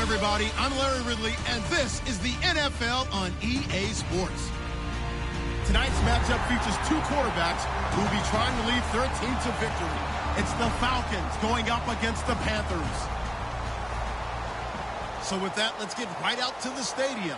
everybody. I'm Larry Ridley, and this is the NFL on EA Sports. Tonight's matchup features two quarterbacks who will be trying to lead their team to victory. It's the Falcons going up against the Panthers. So with that, let's get right out to the stadium.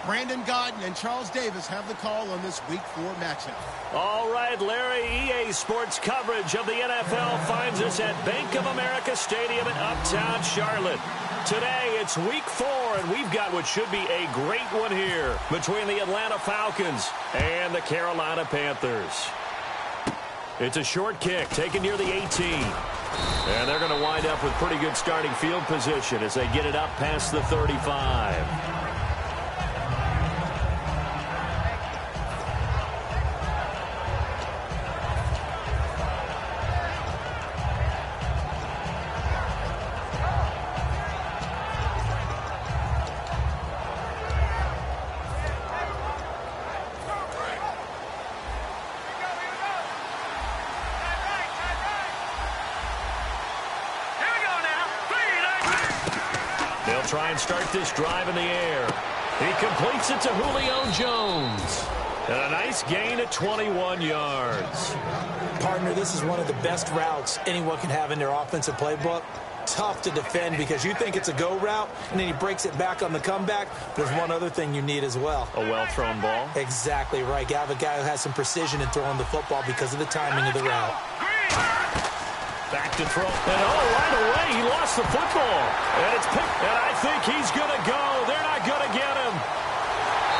Brandon Godden and Charles Davis have the call on this Week 4 matchup. All right, Larry, EA Sports coverage of the NFL finds us at Bank of America Stadium in Uptown Charlotte. Today, it's Week 4, and we've got what should be a great one here between the Atlanta Falcons and the Carolina Panthers. It's a short kick taken near the 18. And they're going to wind up with pretty good starting field position as they get it up past the 35. Try and start this drive in the air. He completes it to Julio Jones. And a nice gain at 21 yards. Partner, this is one of the best routes anyone can have in their offensive playbook. Tough to defend because you think it's a go route, and then he breaks it back on the comeback. There's one other thing you need as well. A well-thrown ball? Exactly right. You have a guy who has some precision in throwing the football because of the timing of the route. Back to throw. And right away, he lost the football. And it's picked. And I think he's going to go. They're not going to get him.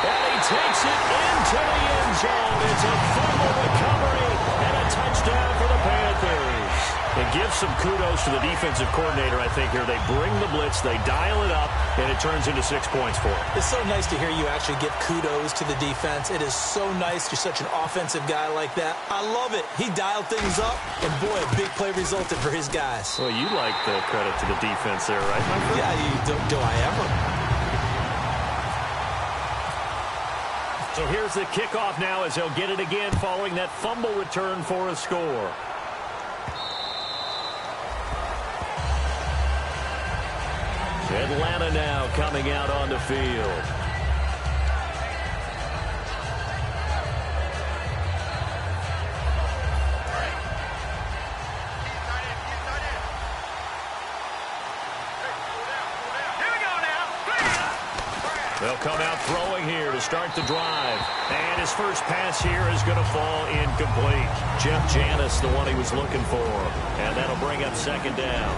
And he takes it into the end zone. It's a fumble recovery and a touchdown for the Panthers. It gives some kudos to the defensive coordinator, I think, here. They bring the blitz, they dial it up, and it turns into 6 points for him. It's so nice to hear you actually give kudos to the defense. It is so nice. You're such an offensive guy like that. I love it. He dialed things up, and boy, a big play resulted for his guys. Well, you like the credit to the defense there, right, my friend? Yeah, do I ever? So here's the kickoff now as they'll get it again following that fumble return for a score. Atlanta now coming out on the field. They'll come out throwing here to start the drive. And his first pass here is going to fall incomplete. Jeff Janis, the one he was looking for. And that'll bring up second down.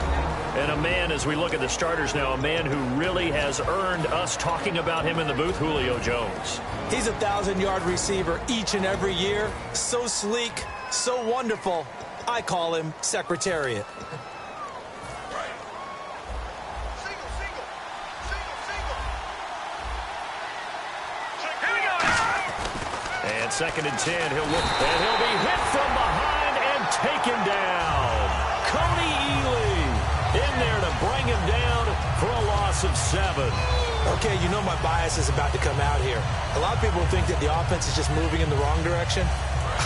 And a man, as we look at the starters now, a man who really has earned us talking about him in the booth, Julio Jones. He's a 1,000-yard receiver each and every year. So sleek, so wonderful. I call him Secretariat. And 2nd and 10, he'll look, and he'll be hit from behind and taken down. Cody Ealy in there to bring him down for a loss of 7. Okay, you know my bias is about to come out here. A lot of people think that the offense is just moving in the wrong direction.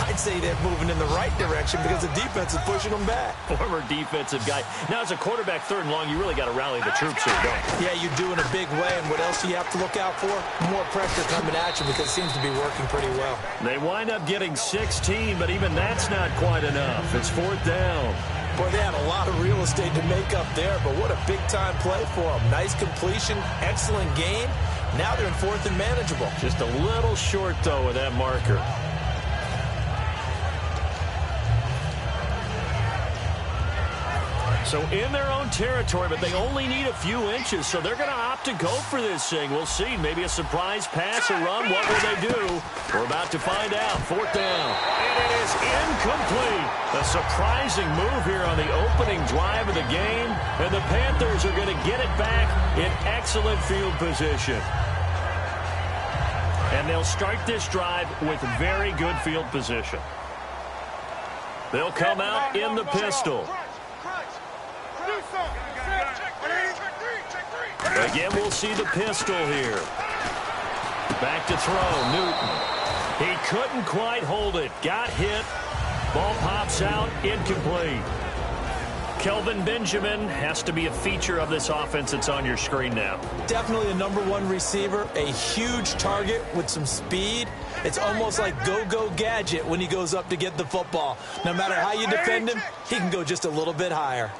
I'd say they're moving in the right direction because the defense is pushing them back. Former defensive guy. Now, as a quarterback, 3rd and long, you really got to rally the troops here, don't you? Yeah, you do in a big way. And what else do you have to look out for? More pressure coming at you because it seems to be working pretty well. They wind up getting 16, but even that's not quite enough. It's 4th down. Boy, they had a lot of real estate to make up there, but what a big-time play for them. Nice completion, excellent game. Now they're in 4th and manageable. Just a little short, though, with that marker. So in their own territory, but they only need a few inches, so they're going to opt to go for this thing. We'll see. Maybe a surprise pass or run. What will they do? We're about to find out. 4th down. And it is incomplete. A surprising move here on the opening drive of the game. And the Panthers are going to get it back in excellent field position. And they'll start this drive with very good field position. They'll come out in the pistol. Again, we'll see the pistol here. Back to throw, Newton. He couldn't quite hold it. Got hit. Ball pops out, incomplete. Kelvin Benjamin has to be a feature of this offense that's on your screen now. Definitely a #1 receiver, a huge target with some speed. It's almost like go-go gadget when he goes up to get the football. No matter how you defend him, he can go just a little bit higher.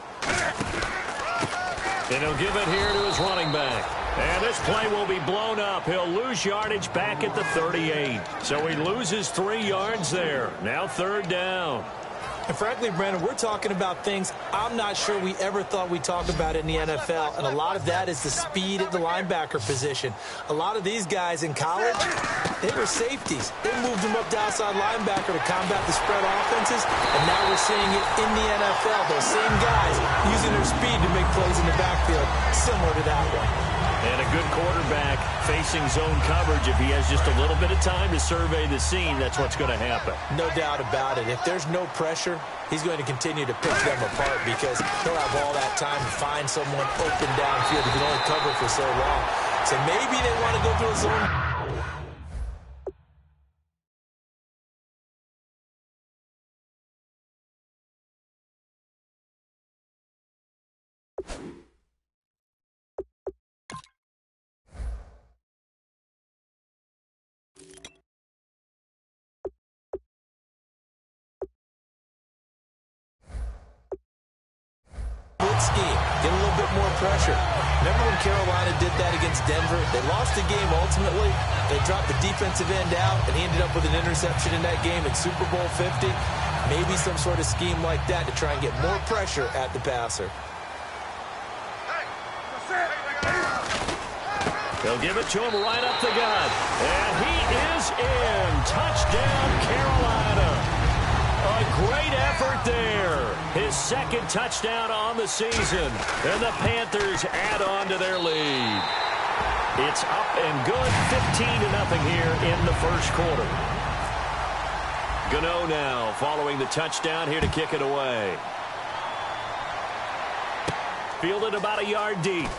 And he'll give it here to his running back. And this play will be blown up. He'll lose yardage back at the 38. So he loses 3 yards there. Now 3rd down. And frankly, Brandon, we're talking about things I'm not sure we ever thought we'd talk about in the NFL, and a lot of that is the speed at the linebacker position. A lot of these guys in college, they were safeties. They moved them up to outside linebacker to combat the spread offenses, and now we're seeing it in the NFL. Those same guys using their speed to make plays in the backfield, similar to that one. And a good quarterback facing zone coverage. If he has just a little bit of time to survey the scene, that's what's going to happen. No doubt about it. If there's no pressure, he's going to continue to pick them apart because he'll have all that time to find someone open downfield. He can only cover for so long. So maybe they want to go through a zone. Scheme. Get a little bit more pressure. Remember when Carolina did that against Denver? They lost the game ultimately. They dropped the defensive end out, and he ended up with an interception in that game in Super Bowl 50. Maybe some sort of scheme like that to try and get more pressure at the passer. They'll give it to him right up the gut. And he is in. Touchdown, Carolina. A great effort there. His 2nd touchdown on the season. And the Panthers add on to their lead. It's up and good, 15-0 here in the 1st quarter. Gano now following the touchdown here to kick it away. Fielded about a yard deep.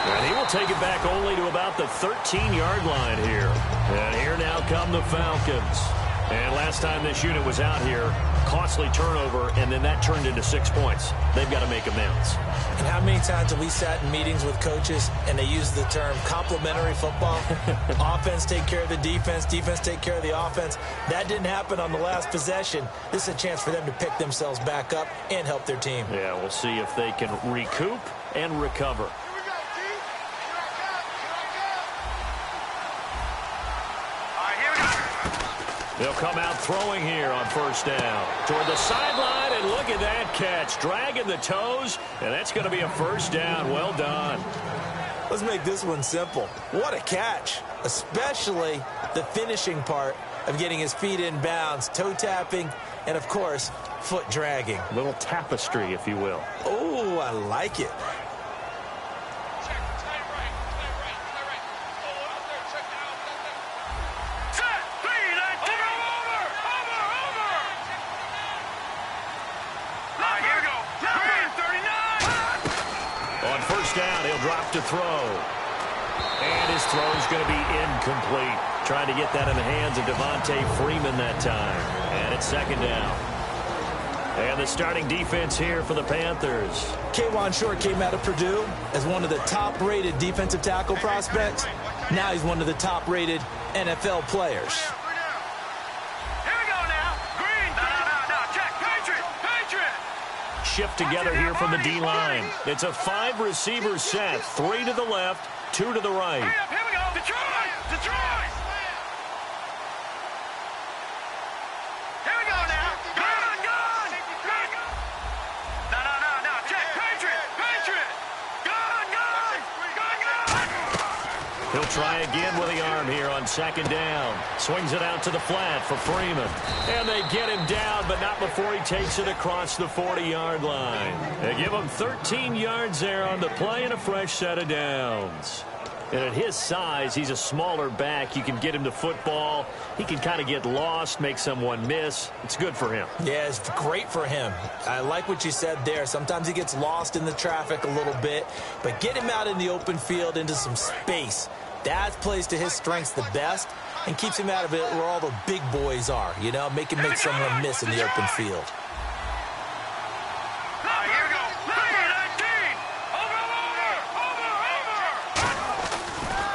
And he will take it back only to about the 13-yard line here. And here now come the Falcons. And last time this unit was out here, costly turnover, and then that turned into 6 points. They've got to make amends. And how many times have we sat in meetings with coaches and they use the term complementary football? Offense take care of the defense, defense take care of the offense. That didn't happen on the last possession. This is a chance for them to pick themselves back up and help their team. Yeah, we'll see if they can recoup and recover. They'll come out throwing here on 1st down. Toward the sideline, and look at that catch. Dragging the toes, and that's going to be a 1st down. Well done. Let's make this one simple. What a catch, especially the finishing part of getting his feet in bounds, toe tapping, and, of course, foot dragging. A little tapestry, if you will. Oh, I like it. Drop to throw. And his throw is going to be incomplete. Trying to get that in the hands of Devontae Freeman that time. And it's 2nd down. And the starting defense here for the Panthers. K'Wan Short came out of Purdue as one of the top-rated defensive tackle prospects. Now he's one of the top-rated NFL players. Shift together here from the D-line. It's a 5-receiver set. 3 to the left, 2 to the right. Here we go. Detroit! Detroit! Here we go now. Gun! No. Check. Patriot! Gun! He'll try again with the arm here on 2nd down. Swings it out to the flat for Freeman. And they get him down, but not before he takes it across the 40-yard line. They give him 13 yards there on the play and a fresh set of downs. And at his size, he's a smaller back. You can get him to football. He can kind of get lost, make someone miss. It's good for him. Yeah, it's great for him. I like what you said there. Sometimes he gets lost in the traffic a little bit, but get him out in the open field into some space. That plays to his strengths the best and keeps him out of it where all the big boys are, you know, make him make someone miss in the open field.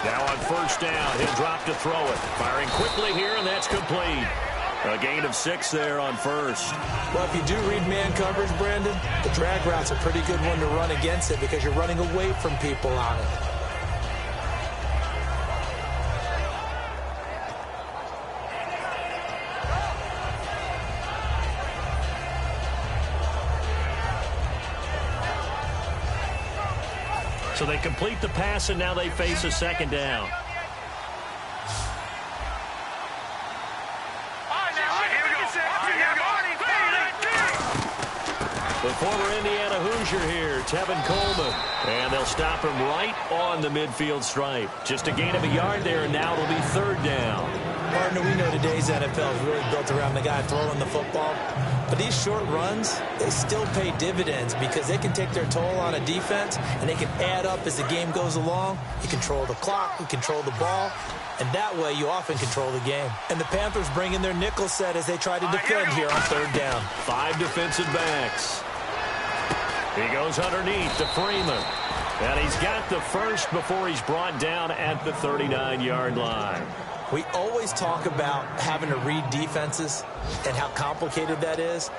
Now on first down, he'll drop to throw it. Firing quickly here, and that's complete. A gain of 6 there on first. Well, if you do read man coverage, Brandon, the drag route's a pretty good one to run against it because you're running away from people on it. So they complete the pass, and now they face a second down. The former Indiana Hoosier here, Tevin Coleman. And they'll stop him right on the midfield stripe. Just a gain of a yard there, and now it'll be third down. Partner, we know today's NFL is really built around the guy throwing the football. But these short runs, they still pay dividends because they can take their toll on a defense, and they can add up as the game goes along. You control the clock, you control the ball, and that way you often control the game. And the Panthers bring in their nickel set as they try to defend here on third down. 5 defensive backs. He goes underneath to Freeman. And he's got the first before he's brought down at the 39-yard line. We always talk about having to read defenses and how complicated that is.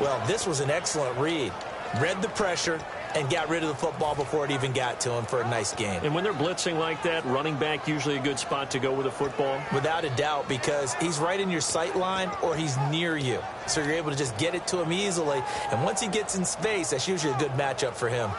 Well, this was an excellent read. Read the pressure and got rid of the football before it even got to him for a nice gain. And when they're blitzing like that, running back usually a good spot to go with a football? Without a doubt, because he's right in your sight line or he's near you. So you're able to just get it to him easily. And once he gets in space, that's usually a good matchup for him.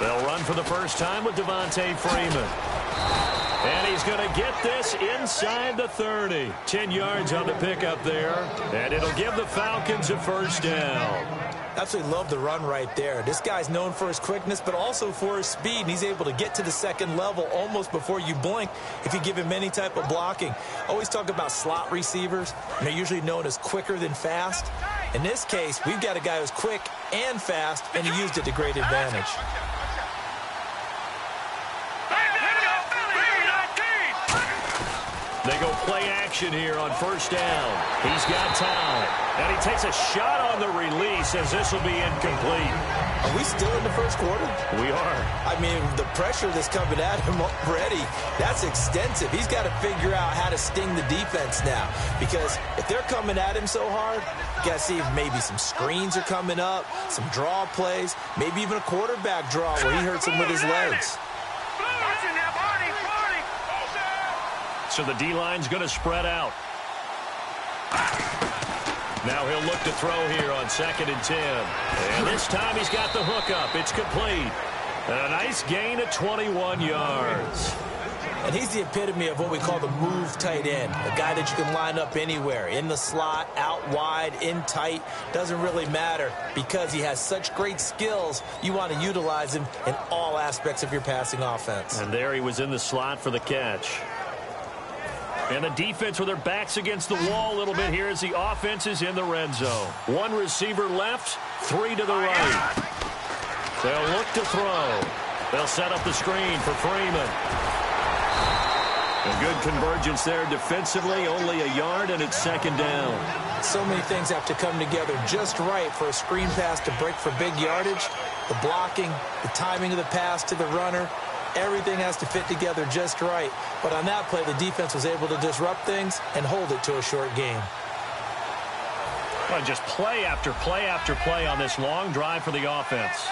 They'll run for the first time with Devontae Freeman. And he's going to get this inside the 30. 10 yards on the pickup there. And it'll give the Falcons a first down. Absolutely love the run right there. This guy's known for his quickness, but also for his speed. And he's able to get to the second level almost before you blink if you give him any type of blocking. Always talk about slot receivers, and they're usually known as quicker than fast. In this case, we've got a guy who's quick and fast, and he used it to great advantage. They go play action here on first down. He's got time. And he takes a shot on the release as this will be incomplete. Are we still in the first quarter? We are. I mean, the pressure that's coming at him already, that's extensive. He's got to figure out how to sting the defense now. Because if they're coming at him so hard, you got to see if maybe some screens are coming up, some draw plays, maybe even a quarterback draw where he hurts him with his legs. So the D-line's going to spread out. Now he'll look to throw here on 2nd and 10. And this time he's got the hookup. It's complete. And a nice gain of 21 yards. And he's the epitome of what we call the move tight end. A guy that you can line up anywhere. In the slot, out wide, in tight. Doesn't really matter because he has such great skills. You want to utilize him in all aspects of your passing offense. And there he was in the slot for the catch. And the defense with their backs against the wall a little bit here as the offense is in the red zone. 1 receiver left, 3 to the right. They'll look to throw. They'll set up the screen for Freeman. A good convergence there defensively, only a yard, and it's 2nd down. So many things have to come together just right for a screen pass to break for big yardage. The blocking, the timing of the pass to the runner. Everything has to fit together just right. But on that play, the defense was able to disrupt things and hold it to a short gain. Well, just play after play after play on this long drive for the offense.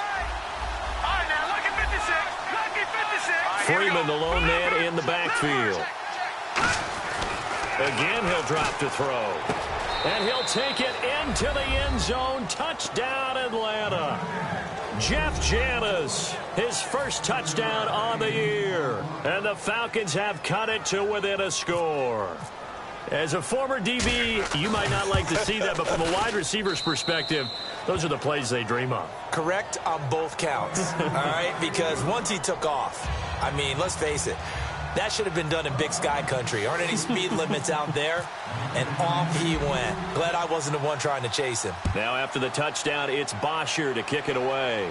All right, now, look at 56. Look at 56. Freeman, the lone man in the backfield. Again, he'll drop to throw. And he'll take it into the end zone. Touchdown, Atlanta. Jeff Janis, his first touchdown on the year. And the Falcons have cut it to within a score. As a former DB, you might not like to see that, but from a wide receiver's perspective, those are the plays they dream of. Correct on both counts, all right? Because once he took off, I mean, let's face it, that should have been done in Big Sky country. Aren't any speed limits out there? And off he went. Glad I wasn't the one trying to chase him. Now after the touchdown, it's Bosher to kick it away.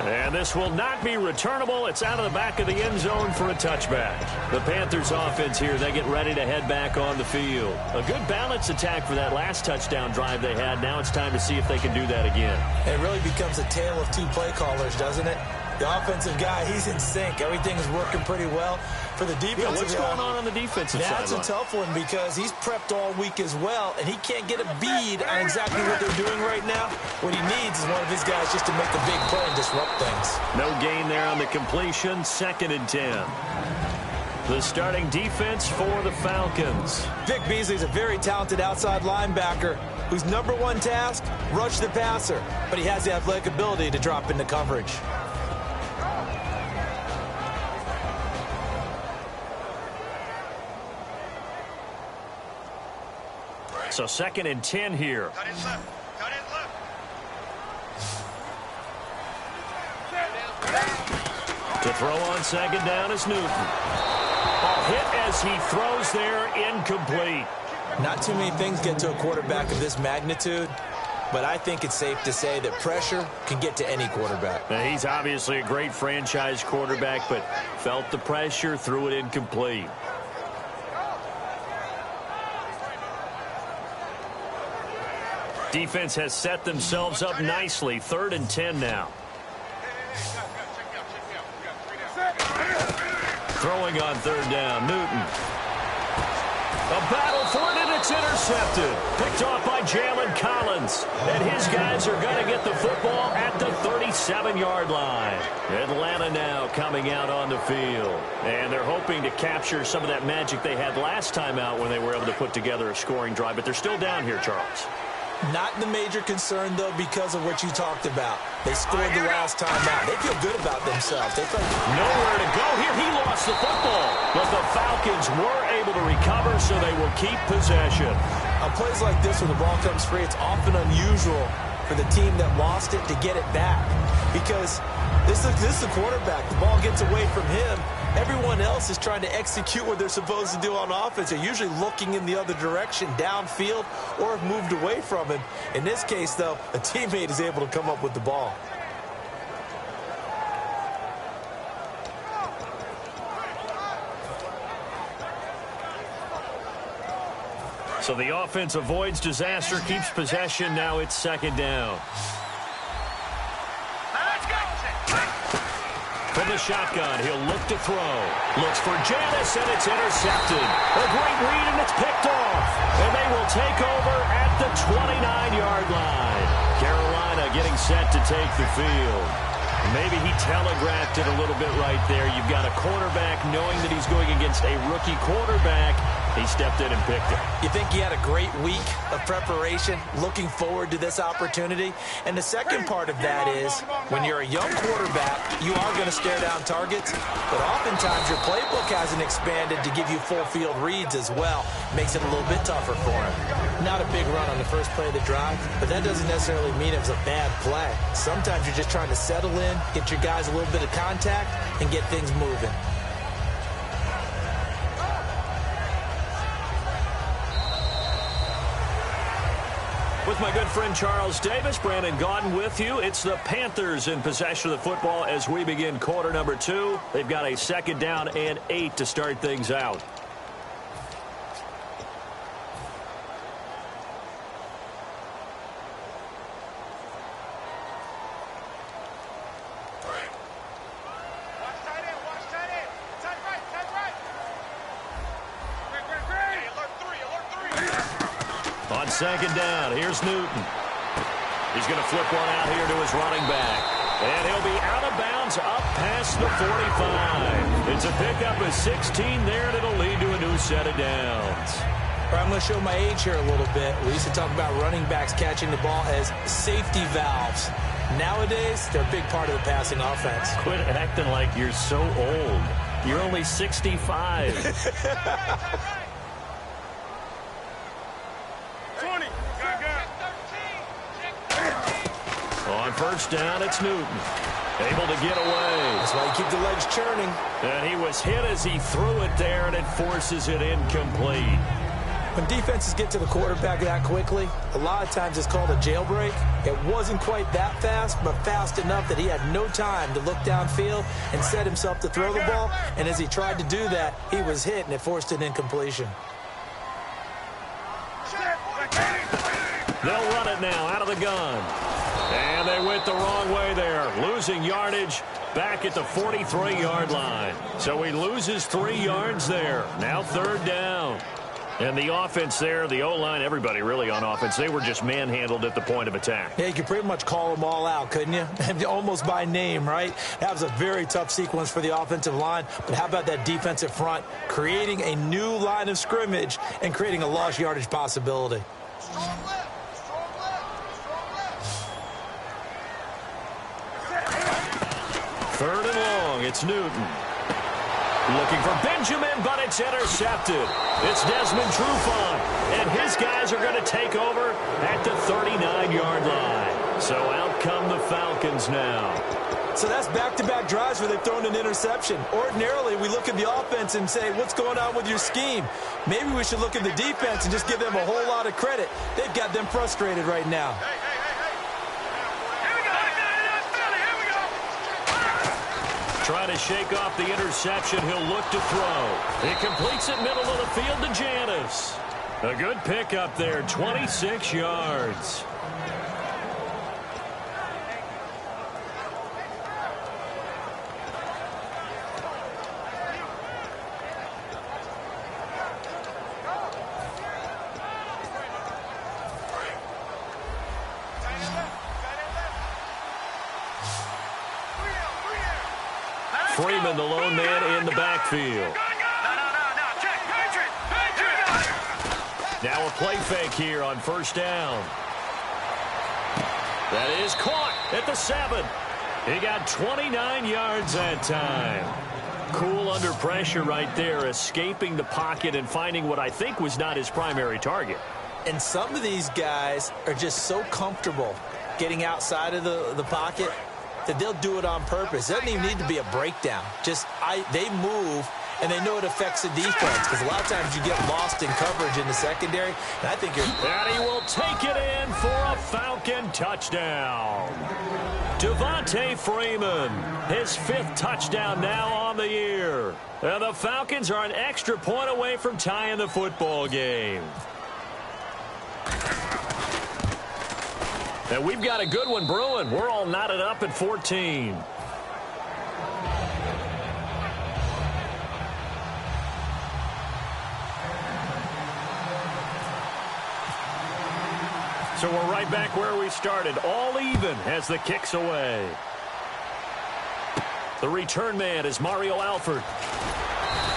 And this will not be returnable. It's out of the back of the end zone for a touchback. The Panthers offense here, they get ready to head back on the field. A good balance attack for that last touchdown drive they had. Now it's time to see if they can do that again. It really becomes a tale of two play callers, doesn't it? The offensive guy, he's in sync. Everything is working pretty well. For the defensive guy, what's going on the defensive side? That's a tough one because he's prepped all week as well, and he can't get a bead on exactly what they're doing right now. What he needs is one of his guys just to make a big play and disrupt things. No gain there on the completion. 2nd and 10. The starting defense for the Falcons. Vic Beasley's a very talented outside linebacker whose #1 task, rush the passer, but he has the athletic ability to drop into coverage. So 2nd and 10 here. Cut it left. Cut it left. To throw on 2nd down is Newton. A hit as he throws there, incomplete. Not too many things get to a quarterback of this magnitude, but I think it's safe to say that pressure can get to any quarterback. Now, he's obviously a great franchise quarterback, but felt the pressure, threw it incomplete. Defense has set themselves up nicely. 3rd and 10 now. Throwing on 3rd down, Newton. A battle for it, and it's intercepted. Picked off by Jalen Collins. And his guys are going to get the football at the 37-yard line. Atlanta now coming out on the field. And they're hoping to capture some of that magic they had last time out when they were able to put together a scoring drive. But they're still down here, Charles. Not the major concern, though, because of what you talked about. They scored the last time out. They feel good about themselves. They played nowhere to go here. He lost the football. But the Falcons were able to recover, so they will keep possession. On plays like this where the ball comes free, it's often unusual for the team that lost it to get it back. Because this is the quarterback. The ball gets away from him. Everyone else is trying to execute what they're supposed to do on offense. They're usually looking in the other direction, downfield, or have moved away from him. In this case, though, a teammate is able to come up with the ball. So the offense avoids disaster, keeps possession. Now it's 2nd down. From the shotgun, he'll look to throw. Looks for Janis, and it's intercepted. A great read, and it's picked off. And they will take over at the 29-yard line. Carolina getting set to take the field. Maybe he telegraphed it a little bit right there. You've got a quarterback knowing that he's going against a rookie quarterback. He stepped in and picked it. You think he had a great week of preparation, looking forward to this opportunity? And the second part of that is, when you're a young quarterback, you are going to stare down targets, but oftentimes your playbook hasn't expanded to give you full field reads as well. Makes it a little bit tougher for him. Not a big run on the first play of the drive, but that doesn't necessarily mean it was a bad play. Sometimes you're just trying to settle in, get your guys a little bit of contact, and get things moving. With my good friend Charles Davis, Brandon Gaudin with you. It's the Panthers in possession of the football as we begin quarter number 2. They've got a 2nd down and 8 to start things out. On 2nd down, here's Newton. He's going to flip one out here to his running back. And he'll be out of bounds up past the 45. It's a pickup of 16 there, and it'll lead to a new set of downs. I'm going to show my age here a little bit. We used to talk about running backs catching the ball as safety valves. Nowadays, they're a big part of the passing offense. Quit acting like you're so old. You're only 65. On 1st down, it's Newton. Able to get away. That's why you keep the legs churning. And he was hit as he threw it there, and it forces it incomplete. When defenses get to the quarterback that quickly, a lot of times it's called a jailbreak. It wasn't quite that fast, but fast enough that he had no time to look downfield and set himself to throw the ball. And as he tried to do that, he was hit, and it forced an incompletion. They'll run it now out of the gun. And they went the wrong way there, losing yardage back at the 43-yard line. So he loses 3 yards there. Now 3rd down. And the offense there, the O-line, everybody really on offense, they were just manhandled at the point of attack. Yeah, you could pretty much call them all out, couldn't you? Almost by name, right? That was a very tough sequence for the offensive line. But how about that defensive front, creating a new line of scrimmage and creating a lost yardage possibility? Third and long, it's Newton. Looking for Benjamin, but it's intercepted. It's Desmond Trufant, and his guys are going to take over at the 39-yard line. So out come the Falcons now. So that's back-to-back drives where they've thrown an interception. Ordinarily, we look at the offense and say, what's going on with your scheme? Maybe we should look at the defense and just give them a whole lot of credit. They've got them frustrated right now. Trying to shake off the interception. He'll look to throw. He completes it middle of the field to Janis. A good pickup there, 26 yards. Freeman, the lone man in the backfield. Now a play fake here on 1st down. That is caught at the 7. He got 29 yards that time. Cool under pressure right there, escaping the pocket and finding what I think was not his primary target. And some of these guys are just so comfortable getting outside of the pocket that they'll do it on purpose. It doesn't even need to be a breakdown. They move, and they know it affects the defense, because a lot of times you get lost in coverage in the secondary, and I think And he will take it in for a Falcon touchdown. Devontae Freeman, his 5th touchdown now on the year. And the Falcons are an extra point away from tying the football game. And we've got a good one brewing. We're all knotted up at 14. So we're right back where we started. All even as the kick's away. The return man is Mario Alford.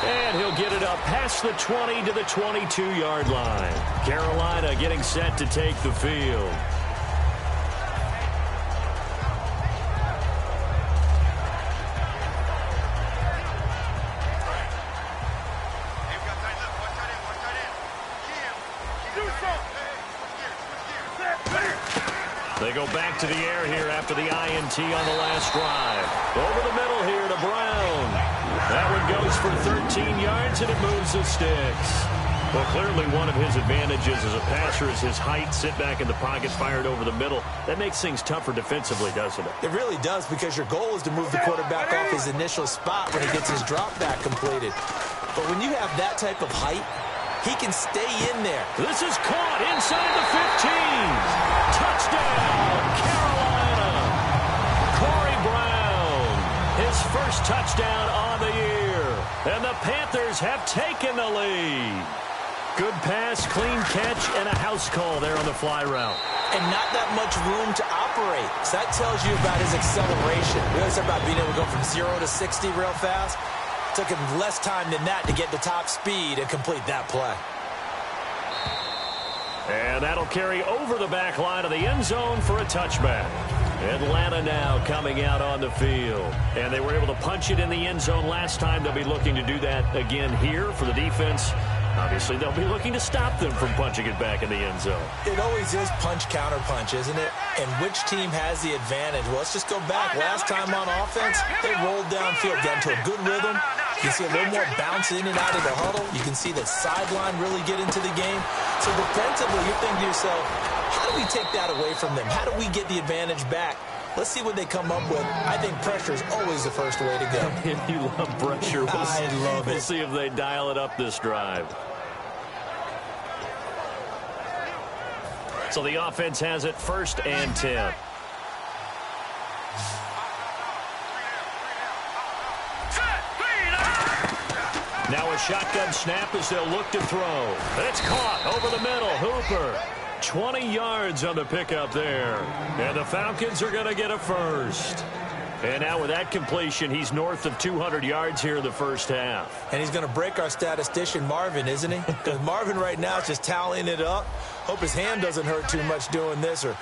And he'll get it up past the 20 to the 22-yard line. Carolina getting set to take the field. They go back to the air here after the INT on the last drive. Over the middle here to Brown. That one goes for 13 yards, and it moves the sticks. Well, clearly one of his advantages as a passer is his height. Sit back in the pocket, fired over the middle. That makes things tougher defensively, doesn't it? It really does, because your goal is to move the quarterback off his initial spot when he gets his drop back completed. But when you have that type of height, he can stay in there. This is caught inside the 15. Touchdown, Carolina. Corey Brown, his first touchdown on the year. And the Panthers have taken the lead. Good pass, clean catch, and a house call there on the fly route. And not that much room to operate. So that tells you about his acceleration. We always talk about being able to go from 0 to 60 real fast. Took him less time than that to get to top speed and complete that play. And that'll carry over the back line of the end zone for a touchback. Atlanta now coming out on the field. And they were able to punch it in the end zone last time. They'll be looking to do that again here for the defense. Obviously, they'll be looking to stop them from punching it back in the end zone. It always is punch-counter-punch, isn't it? And which team has the advantage? Well, let's just go back. Last time on offense, they rolled downfield, got into a good rhythm, You see a little more bounce in and out of the huddle. You can see the sideline really get into the game. So defensively, you're thinking to yourself, how do we take that away from them? How do we get the advantage back? Let's see what they come up with. I think pressure is always the first way to go. You love pressure. I love it. We'll see if they dial it up this drive. So the offense has it 1st and 10. Now a shotgun snap as they'll look to throw. It's caught over the middle. Hooper. 20 yards on the pickup there. And the Falcons are going to get a first. And now with that completion, he's north of 200 yards here in the first half. And he's going to break our statistician, Marvin, isn't he? Because Marvin right now is just tallying it up. Hope his hand doesn't hurt too much doing this or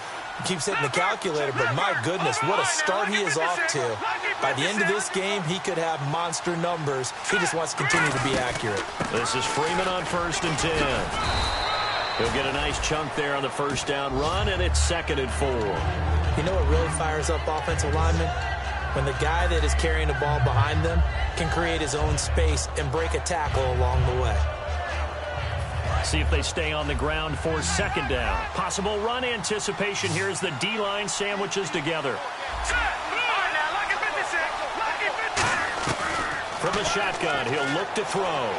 keeps hitting the calculator. But my goodness, what a start he is off to. By the end of this game, he could have monster numbers. He just wants to continue to be accurate. This is Freeman on 1st and 10. He'll get a nice chunk there on the first down run, and it's 2nd and 4. You know what really fires up offensive linemen? When the guy that is carrying the ball behind them can create his own space and break a tackle along the way. See if they stay on the ground for 2nd down. Possible run anticipation here as the D-line sandwiches together. From the shotgun, he'll look to throw.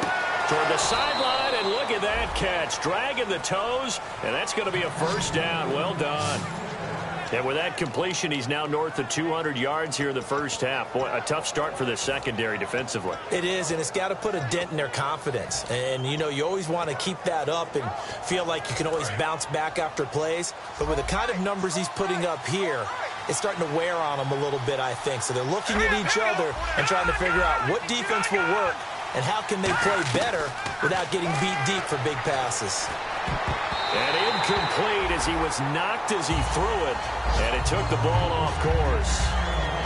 Toward the sideline, and look at that catch. Dragging the toes, and that's going to be a first down. Well done. And with that completion, he's now north of 200 yards here in the first half. Boy, a tough start for the secondary defensively. It is, and it's got to put a dent in their confidence. And, you know, you always want to keep that up and feel like you can always bounce back after plays. But with the kind of numbers he's putting up here, it's starting to wear on them a little bit, I think. So they're looking at each other and trying to figure out what defense will work and how can they play better without getting beat deep for big passes. And incomplete as he was knocked as he threw it, and it took the ball off course.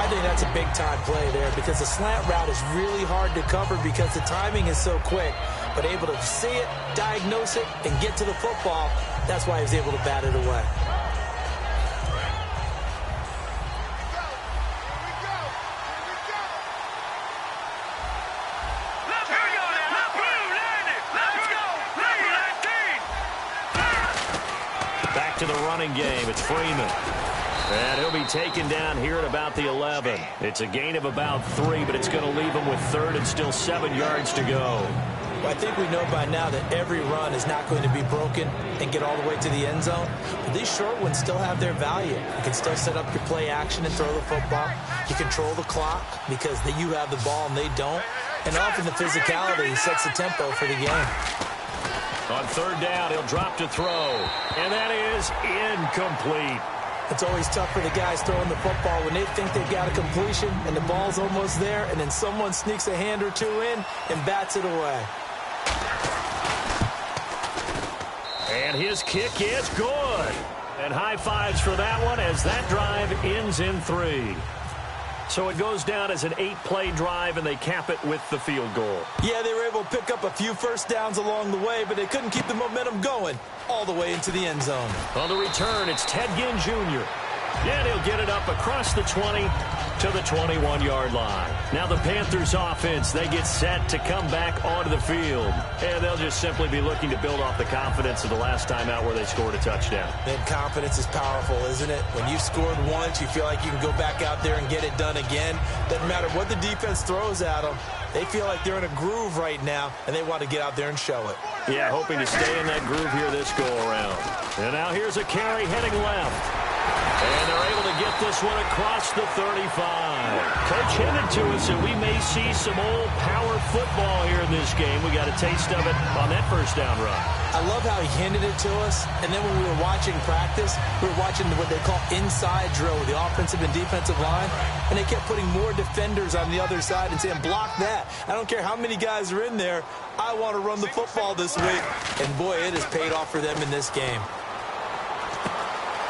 I think that's a big-time play there because the slant route is really hard to cover because the timing is so quick. But able to see it, diagnose it, and get to the football, that's why he was able to bat it away. To the running game, it's Freeman. And he'll be taken down here at about the 11. It's a gain of about 3, but it's going to leave him with 3rd and still 7 yards to go. Well, I think we know by now that every run is not going to be broken and get all the way to the end zone. But these short ones still have their value. You can still set up your play action and throw the football. You control the clock because you have the ball and they don't. And often the physicality sets the tempo for the game. On 3rd down, he'll drop to throw. And that is incomplete. It's always tough for the guys throwing the football when they think they've got a completion and the ball's almost there, and then someone sneaks a hand or two in and bats it away. And his kick is good. And high fives for that one as that drive ends in 3. So it goes down as an 8-play drive, and they cap it with the field goal. Yeah, they were able to pick up a few first downs along the way, but they couldn't keep the momentum going all the way into the end zone. On the return, it's Ted Ginn Jr. And he'll get it up across the 20 to the 21-yard line. Now the Panthers offense, they get set to come back onto the field. And they'll just simply be looking to build off the confidence of the last time out where they scored a touchdown. And confidence is powerful, isn't it? When you've scored once, you feel like you can go back out there and get it done again. Doesn't matter what the defense throws at them. They feel like they're in a groove right now, and they want to get out there and show it. Yeah, hoping to stay in that groove here this go-around. And now here's a carry heading left. And they're able to get this one across the 35. Coach hinted to us that we may see some old power football here in this game. We got a taste of it on that first down run. I love how he hinted it to us. And then when we were watching practice, we were watching what they call inside drill with the offensive and defensive line. And they kept putting more defenders on the other side and saying, block that. I don't care how many guys are in there. I want to run the football this week. And, boy, it has paid off for them in this game.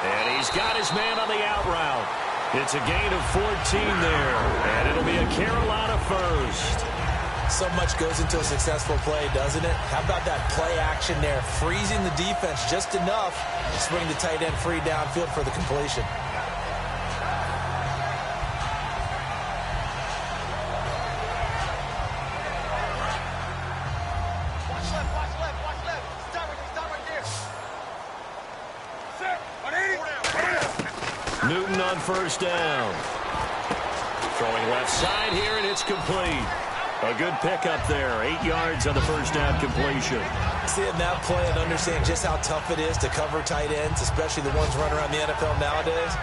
And he's got his man on the out route. It's a gain of 14 there. And it'll be a Carolina first. So much goes into a successful play, doesn't it? How about that play action there? Freezing the defense just enough to swing the tight end free downfield for the completion. on first down. Throwing left side here, and it's complete. A good pickup there. 8 yards on the first down completion. Seeing that play and understanding just how tough it is to cover tight ends, especially the ones running around the NFL nowadays,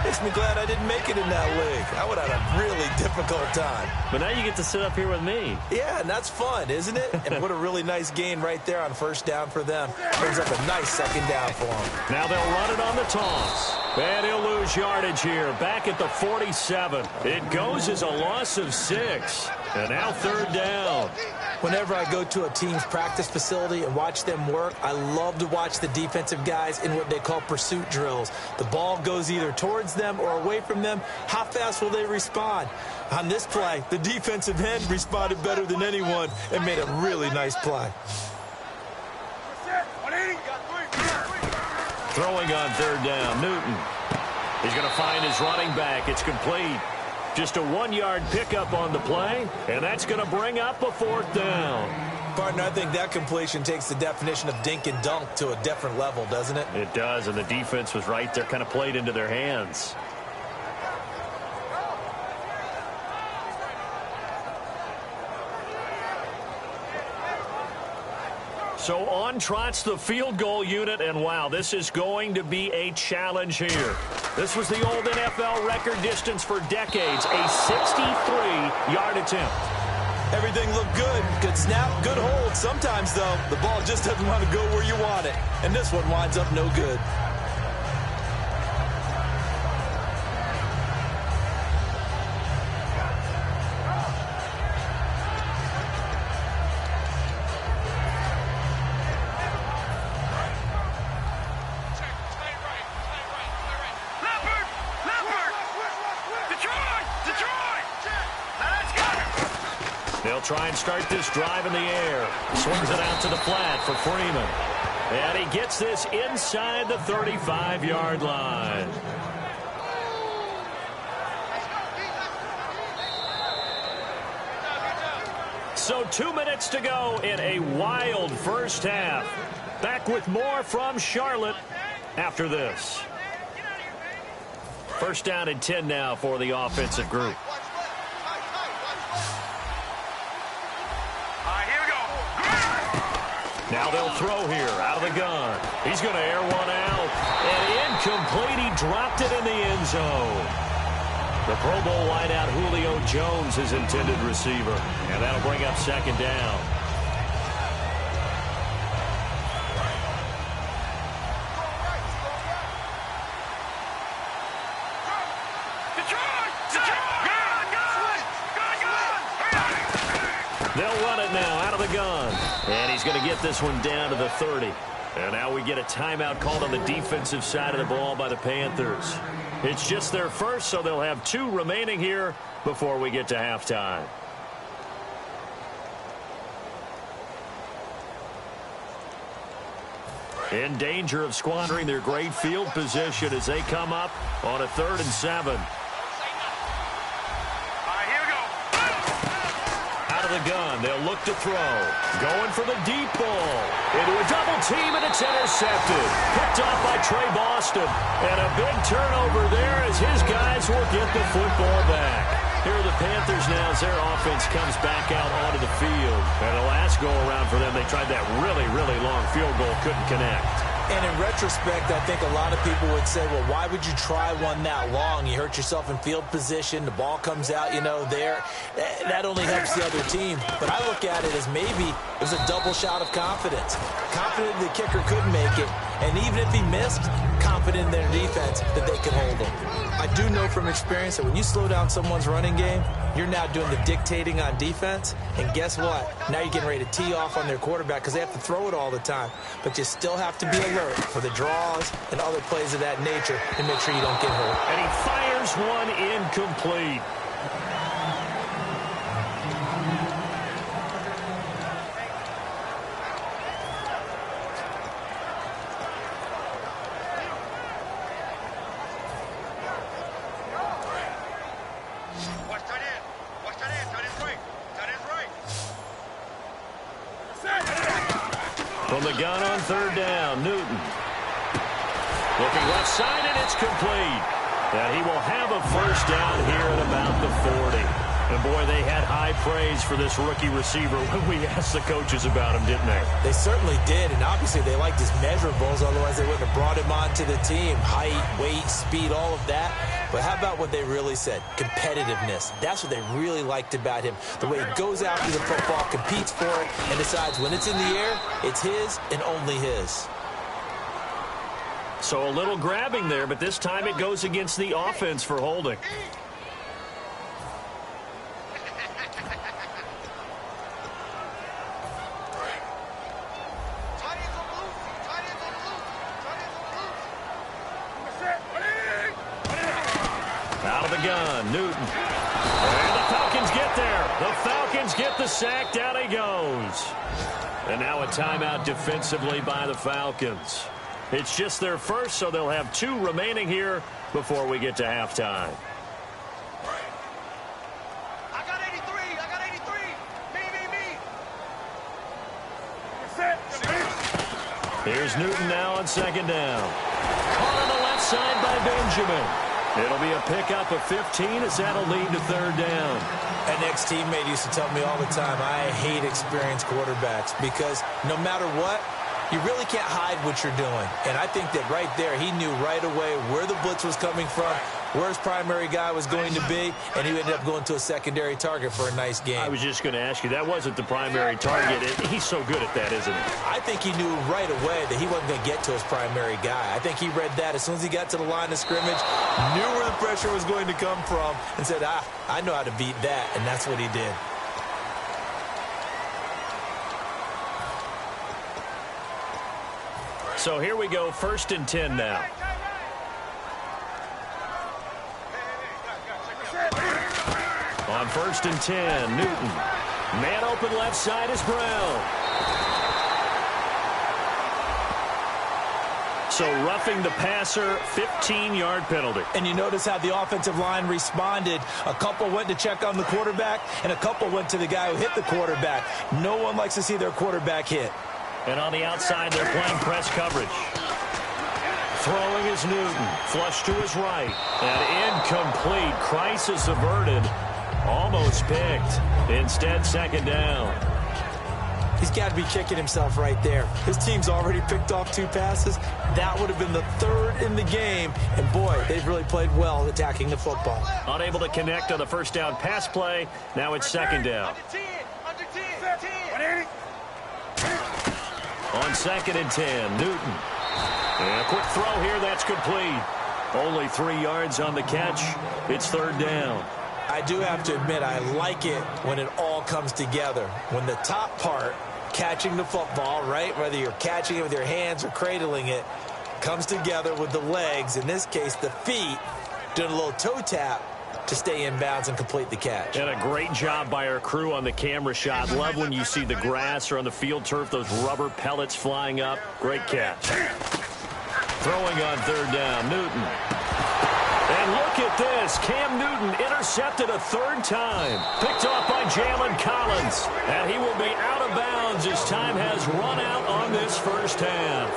makes me glad I didn't make it in that league. I would have had a really difficult time. But now you get to sit up here with me. Yeah, and that's fun, isn't it? And what a really nice gain right there on first down for them. Brings up a nice second down for them. Now they'll run it on the toss. And he'll lose yardage here, back at the 47. It goes as a loss of 6. And now third down. Whenever I go to a team's practice facility and watch them work, I love to watch the defensive guys in what they call pursuit drills. The ball goes either towards them or away from them. How fast will they respond? On this play, the defensive end responded better than anyone and made a really nice play. Throwing on third down, Newton. He's going to find his running back. It's complete. Just a 1-yard pickup on the play, and that's going to bring up a fourth down. Partner, I think that completion takes the definition of dink and dunk to a different level, doesn't it? It does, and the defense was right there, kind of played into their hands. So on trots the field goal unit, and wow, this is going to be a challenge here. This was the old NFL record distance for decades, a 63-yard attempt. Everything looked good. Good snap, good hold. Sometimes, though, the ball just doesn't want to go where you want it. And this one winds up no good. Try and start this drive in the air. Swings it out to the flat for Freeman. And he gets this inside the 35-yard line. So 2 minutes to go in a wild first half. Back with more from Charlotte after this. First down and 10 now for the offensive group. Now they'll throw here out of the gun. He's going to air one out. And incomplete. He dropped it in the end zone. The Pro Bowl wideout Julio Jones, his intended receiver. And that'll bring up second down. They'll run it now out of the gun. And he's going to get this one down to the 30. And now we get a timeout called on the defensive side of the ball by the Panthers. It's just their first, so they'll have 2 remaining here before we get to halftime. In danger of squandering their great field position as they come up on a 3rd and 7. The gun. They'll look to throw. Going for the deep ball. Into a double team, and it's intercepted. Picked off by Trey Boston. And a big turnover there as his guys will get the football back. Here are the Panthers now as their offense comes back out onto the field. And the last go-around for them, they tried that really, really long field goal. Couldn't connect. And in retrospect, I think a lot of people would say, well, why would you try one that long? You hurt yourself in field position. The ball comes out, there. That only helps the other team. But I look at it as maybe it was a double shot of confidence. Confident the kicker could make it. And even if he missed, confident in their defense that they could hold him. I do know from experience that when you slow down someone's running game, you're now doing the dictating on defense. And guess what? Now you're getting ready to tee off on their quarterback because they have to throw it all the time. But you still have to be alert for the draws and other plays of that nature and make sure you don't get hurt. And he fires one incomplete. From the gun on 3rd down, Newton. Looking left side, and it's complete. And he will have a first down here at about the 40. And, boy, they had high praise for this rookie receiver when we asked the coaches about him, didn't they? They certainly did, and obviously they liked his measurables, otherwise they wouldn't have brought him onto the team. Height, weight, speed, all of that. But how about what they really said? Competitiveness. That's what they really liked about him. The way he goes after the football, competes for it, and decides when it's in the air, it's his and only his. So a little grabbing there, but this time it goes against the offense for holding. Out of the gun, Newton. And the Falcons get there. The Falcons get the sack. Down he goes. And now a timeout defensively by the Falcons. It's just their first, so they'll have 2 remaining here before we get to halftime. I got 83. I got 83. Me. Here's Newton now on second down. Caught on the left side by Benjamin. It'll be a pickup of 15 as that'll lead to third down. An ex-teammate used to tell me all the time, I hate experienced quarterbacks because no matter what, you really can't hide what you're doing. And I think that right there, he knew right away where the blitz was coming from, where his primary guy was going to be, and he ended up going to a secondary target for a nice game. I was just going to ask you, that wasn't the primary target. He's so good at that, isn't he? I think he knew right away that he wasn't going to get to his primary guy. I think he read that as soon as he got to the line of scrimmage, knew where the pressure was going to come from, and said, I know how to beat that, and that's what he did. So here we go, 1st and 10 now. On 1st and 10, Newton. Man open left side is Brown. So roughing the passer, 15-yard penalty. And you notice how the offensive line responded. A couple went to check on the quarterback, and a couple went to the guy who hit the quarterback. No one likes to see their quarterback hit. And on the outside, they're playing press coverage. Throwing is Newton. Flush to his right. And incomplete. Crisis averted. Almost picked. Instead, second down. He's got to be kicking himself right there. His team's already picked off 2 passes. That would have been the 3rd in the game. And, boy, they've really played well attacking the football. Unable to connect on the first down pass play. Now it's second down. Under 10. On 2nd and 10, Newton. And a quick throw here, that's complete. Only 3 yards on the catch. It's third down. I do have to admit, I like it when it all comes together. When the top part, catching the football, right, whether you're catching it with your hands or cradling it, comes together with the legs, in this case the feet, doing a little toe tap to stay in bounds and complete the catch. And a great job by our crew on the camera shot. Love when you see the grass or on the field turf, those rubber pellets flying up. Great catch. Throwing on third down, Newton. And look at this. Cam Newton intercepted a 3rd time. Picked off by Jalen Collins. And he will be out of bounds as time has run out on this first half.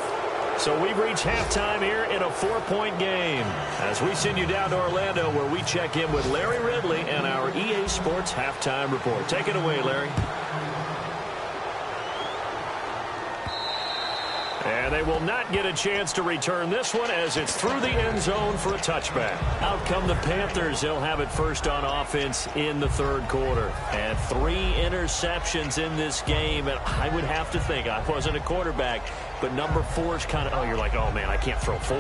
So we've reached halftime here in a 4-point game as we send you down to Orlando where we check in with Larry Ridley and our EA Sports Halftime Report. Take it away, Larry. And they will not get a chance to return this one as it's through the end zone for a touchback. Out come the Panthers. They'll have it first on offense in the 3rd quarter. And 3 interceptions in this game. And I would have to think, I wasn't a quarterback, but number 4 is kind of, you're like, oh, man, I can't throw 4.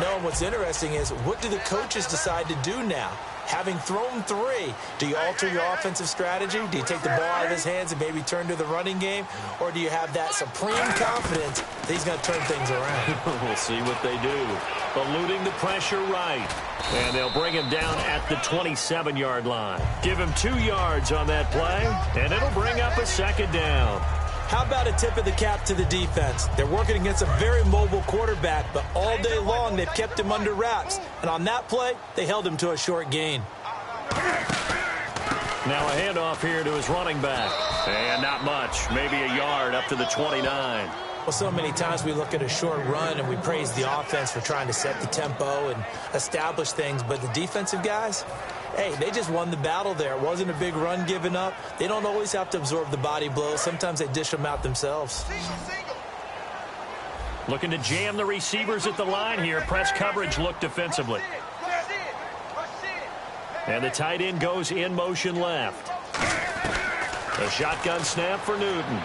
No, and what's interesting is, what do the coaches decide to do now? Having thrown 3, do you alter your offensive strategy? Do you take the ball out of his hands and maybe turn to the running game? Or do you have that supreme confidence that he's going to turn things around? We'll see what they do. Eluding the pressure right. And they'll bring him down at the 27-yard line. Give him 2 yards on that play, and it'll bring up a 2nd down. How about a tip of the cap to the defense? They're working against a very mobile quarterback, but all day long they've kept him under wraps. And on that play, they held him to a short gain. Now a handoff here to his running back. And not much, maybe a yard up to the 29. Well, so many times we look at a short run and we praise the offense for trying to set the tempo and establish things, but the defensive guys, hey, they just won the battle there. It wasn't a big run given up. They don't always have to absorb the body blows. Sometimes they dish them out themselves. Looking to jam the receivers at the line here. Press coverage look defensively. And the tight end goes in motion left. A shotgun snap for Newton.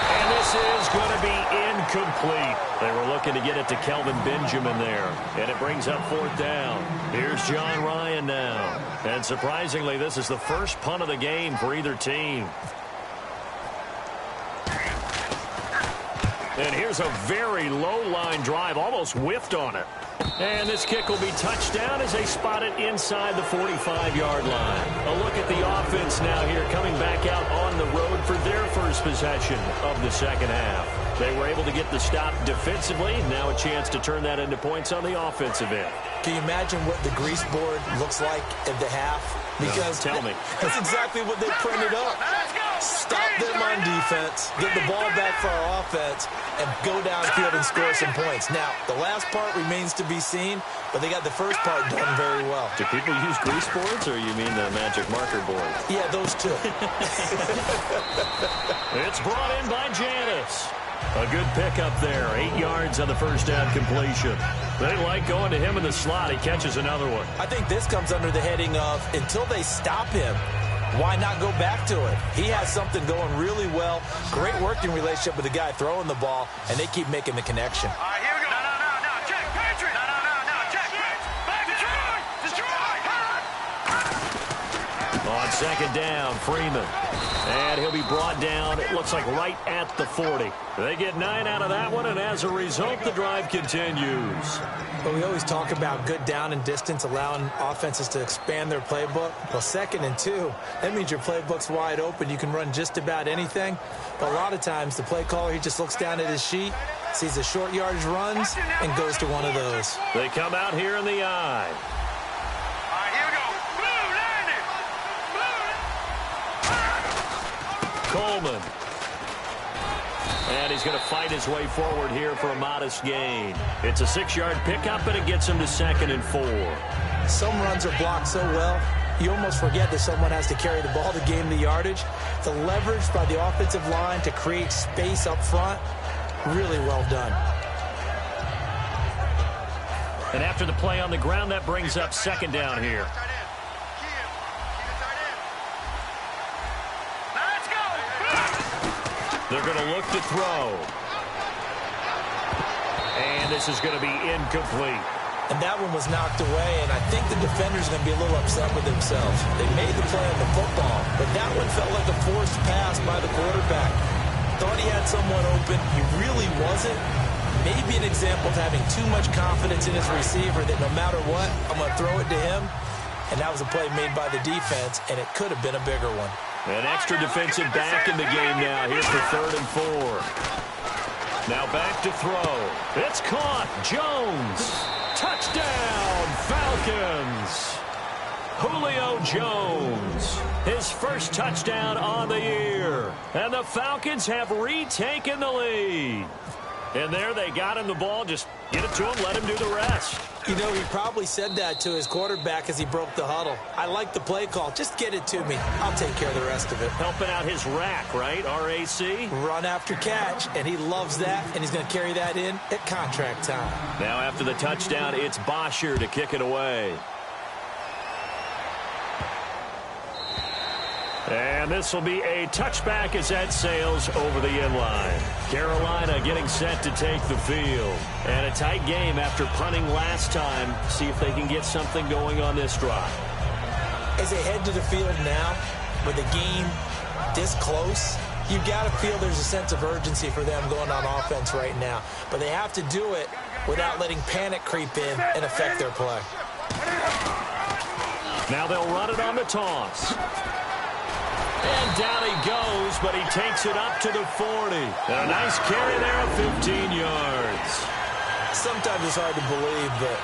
And this is going to be incomplete. They were looking to get it to Kelvin Benjamin there. And it brings up 4th down. Here's John Ryan now. And surprisingly, this is the first punt of the game for either team. And here's a very low-line drive, almost whiffed on it. And this kick will be touched down as they spot it inside the 45-yard line. A look at the offense now here, coming back out on the road for their first possession of the second half. They were able to get the stop defensively. Now a chance to turn that into points on the offensive end. Can you imagine what the grease board looks like at the half? Because tell me. That's exactly what they printed up. Stop them on defense, get the ball back for our offense, and go downfield and score some points. Now, the last part remains to be seen, but they got the first part done very well. Do people use grease boards, or you mean the magic marker board? Yeah, those two. It's brought in by Janis. A good pickup there. 8 yards on the first down completion. They like going to him in the slot. He catches another one. I think this comes under the heading of, until they stop him, why not go back to it? He has something going really well. Great working relationship with the guy throwing the ball, and they keep making the connection. All right, here we go. No, check. Patrick. No, check. Back, destroy. On second down, Freeman. And he'll be brought down, it looks like right at the 40. They get 9 out of that one, and as a result, the drive continues. But we always talk about good down and distance, allowing offenses to expand their playbook. Well, 2nd and 2, that means your playbook's wide open. You can run just about anything. But a lot of times, the play caller, he just looks down at his sheet, sees the short yardage runs, and goes to one of those. They come out here in the eye. Coleman. And he's going to fight his way forward here for a modest gain. It's a 6-yard pickup, and it gets him to 2nd and 4. Some runs are blocked so well, you almost forget that someone has to carry the ball to gain the yardage. The leverage by the offensive line to create space up front, really well done. And after the play on the ground, that brings up 2nd down here. They're going to look to throw. And this is going to be incomplete. And that one was knocked away, and I think the defender's going to be a little upset with themselves. They made the play on the football, but that one felt like a forced pass by the quarterback. Thought he had someone open. He really wasn't. Maybe an example of having too much confidence in his receiver that no matter what, I'm going to throw it to him. And that was a play made by the defense, and it could have been a bigger one. An extra defensive back in the game now. Here for 3rd and 4. Now back to throw. It's caught. Jones. Touchdown, Falcons. Julio Jones. His first touchdown on the year. And the Falcons have retaken the lead. And there they got him the ball. Just get it to him, let him do the rest. You know, he probably said that to his quarterback as he broke the huddle. I like the play call. Just get it to me. I'll take care of the rest of it. Helping out his rack, right? RAC? Run after catch, and he loves that, and he's going to carry that in at contract time. Now after the touchdown, it's Bosher to kick it away. And this will be a touchback as that sails over the inline. Carolina getting set to take the field. And a tight game after punting last time. See if they can get something going on this drive. As they head to the field now, with the game this close, you got to feel there's a sense of urgency for them going on offense right now. But they have to do it without letting panic creep in and affect their play. Now they'll run it on the toss. And down he goes, but he takes it up to the 40. And a nice carry there of 15 yards. Sometimes it's hard to believe, but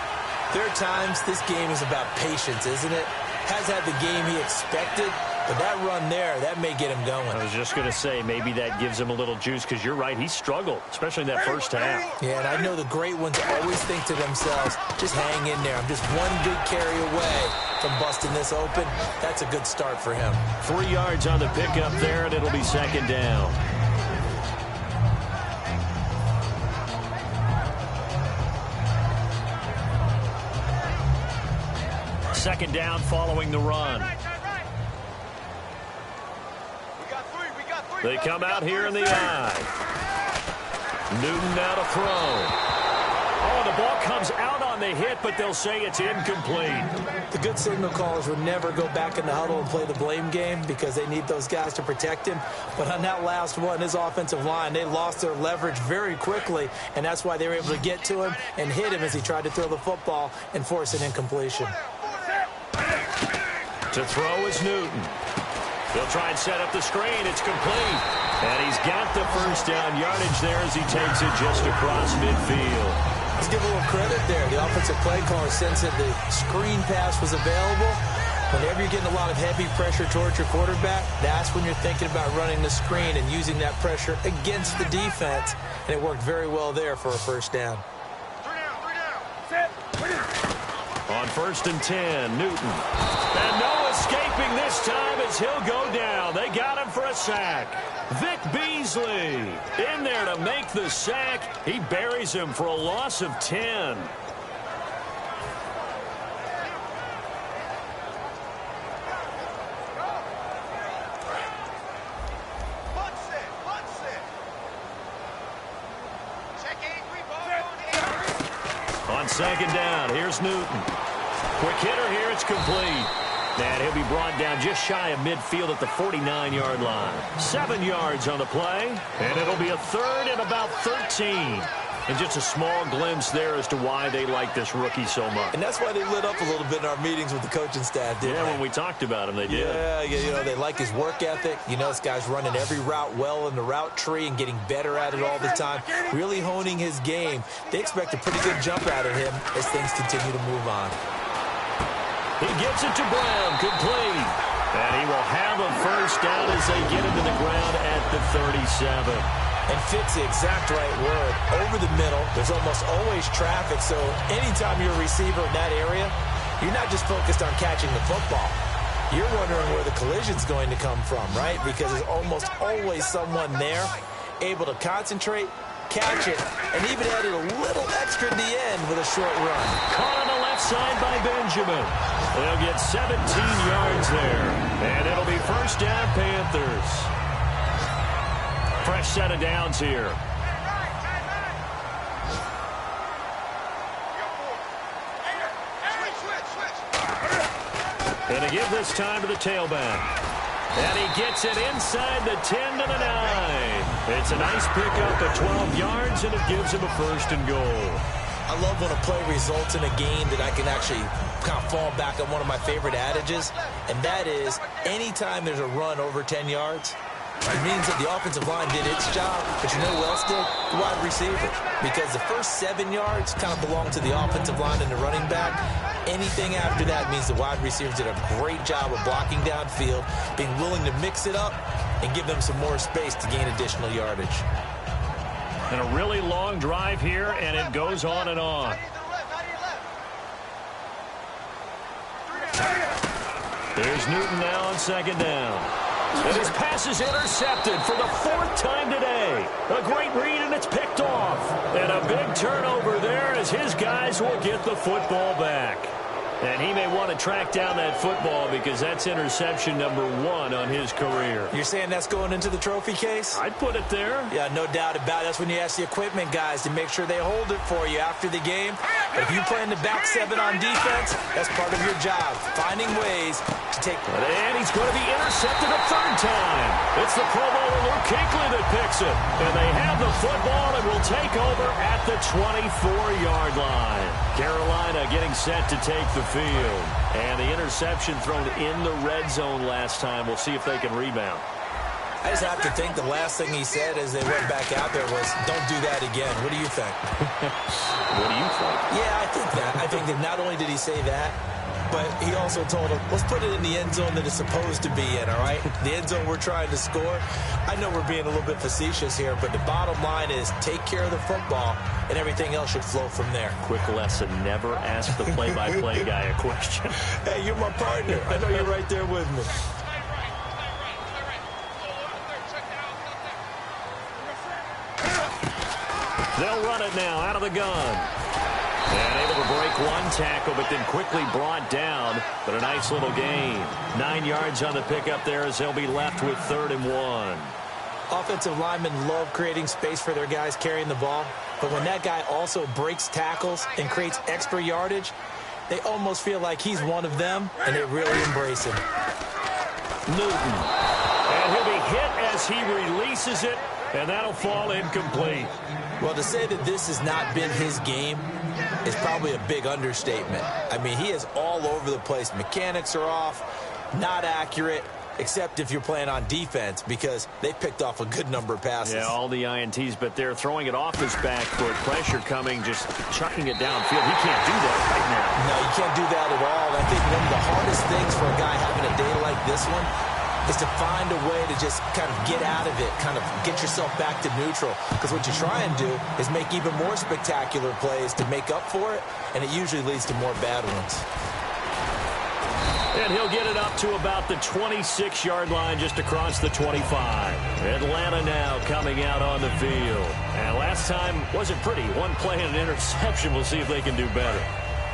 there are times this game is about patience, isn't it? Has had the game he expected, But that run there, that may get him going. I was just going to say, maybe that gives him a little juice, because you're right, he struggled, especially in that first half. Yeah, and I know the great ones always think to themselves, just hang in there. I'm just one big carry away from busting this open. That's a good start for him. 3 yards on the pickup there, and it'll be second down. Second down following the run. They come out here in the eye. Newton now to throw. Oh, the ball comes out on the hit, but they'll say it's incomplete. The good signal callers would never go back in the huddle and play the blame game because they need those guys to protect him. But on that last one, his offensive line, they lost their leverage very quickly, and that's why they were able to get to him and hit him as he tried to throw the football and force an incompletion. To throw is Newton. He'll try and set up the screen. It's complete. And he's got the first down yardage there as he takes it just across midfield. Let's give a little credit there. The offensive play caller sensed that the screen pass was available. Whenever you're getting a lot of heavy pressure towards your quarterback, that's when you're thinking about running the screen and using that pressure against the defense. And it worked very well there for a first down. On 1st and 10, Newton. And no escaping this time as he'll go down. They got him for a sack. Vic Beasley in there to make the sack. He buries him for a loss of 10. On second down, here's Newton. Quick hitter here, it's complete. And he'll be brought down just shy of midfield at the 49-yard line. 7 yards on the play, and it'll be a third and about 13. And just a small glimpse there as to why they like this rookie so much. And that's why they lit up a little bit in our meetings with the coaching staff, didn't they? Yeah, when we talked about him, they did. Yeah, you know, they like his work ethic. You know, this guy's running every route well in the route tree and getting better at it all the time, really honing his game. They expect a pretty good jump out of him as things continue to move on. He gets it to Brown, complete. And he will have a first down as they get him to the ground at the 37. And fits the exact right word. Over the middle, there's almost always traffic, so anytime you're a receiver in that area, you're not just focused on catching the football. You're wondering where the collision's going to come from, right? Because there's almost always someone there able to concentrate, catch it, and even added a little extra at the end with a short run. Caught on the left side by Benjamin. They'll get 17 yards there, and it'll be first down Panthers. Fresh set of downs here. And to give this time to the tailback. And he gets it inside the 10 to the 9. It's a nice pickup at 12 yards, and it gives him a first and goal. I love when a play results in a game that I can actually kind of fall back on one of my favorite adages, and that is anytime there's a run over 10 yards, it means that the offensive line did its job, but you know who else did? The wide receiver. Because the first 7 yards kind of belong to the offensive line and the running back. Anything after that means the wide receivers did a great job of blocking downfield, being willing to mix it up, and give them some more space to gain additional yardage. And a really long drive here, and it goes on and on. There's Newton now on second down. And his pass is intercepted for the 4th time today. A great read, and it's picked off. And a big turnover there as his guys will get the football back. And he may want to track down that football because that's interception number 1 on his career. You're saying that's going into the trophy case? I'd put it there. Yeah, no doubt about it. That's when you ask the equipment guys to make sure they hold it for you after the game. But if you play in the back 7 on defense, that's part of your job, finding ways to take... And he's going to be intercepted a 3rd time. It's the Pro Bowler Luke Kuechly that picks it. And they have the football and will take over at the 24-yard line. Carolina getting set to take the field. And the interception thrown in the red zone last time. We'll see if they can rebound. I just have to think the last thing he said as they went back out there was, don't do that again. What do you think? What do you think? Yeah, I think that. I think that not only did he say that, but he also told him, let's put it in the end zone that it's supposed to be in, all right? The end zone we're trying to score. I know we're being a little bit facetious here, but the bottom line is take care of the football, and everything else should flow from there. Quick lesson, never ask the play-by-play guy a question. Hey, you're my partner. I know you're right there with me. They'll run it now out of the gun. And able to break one tackle, but then quickly brought down. But a nice little gain. 9 yards on the pickup there as they'll be left with 3rd and 1. Offensive linemen love creating space for their guys carrying the ball. But when that guy also breaks tackles and creates extra yardage, they almost feel like he's one of them, and they really embrace him. Newton. And he'll be hit as he releases it, and that'll fall incomplete. Well, to say that this has not been his game is probably a big understatement. I mean, he is all over the place. Mechanics are off, not accurate, except if you're playing on defense, because they picked off a good number of passes. Yeah, all the INTs, but they're throwing it off his back foot. Pressure coming, just chucking it downfield. He can't do that right now. No, you can't do that at all. I think one of the hardest things for a guy having a day like this one is to find a way to just kind of get out of it, kind of get yourself back to neutral. Because what you try and do is make even more spectacular plays to make up for it, and it usually leads to more bad ones. And he'll get it up to about the 26-yard line, just across the 25. Atlanta now coming out on the field. And last time wasn't pretty. One play and an interception. We'll see if they can do better.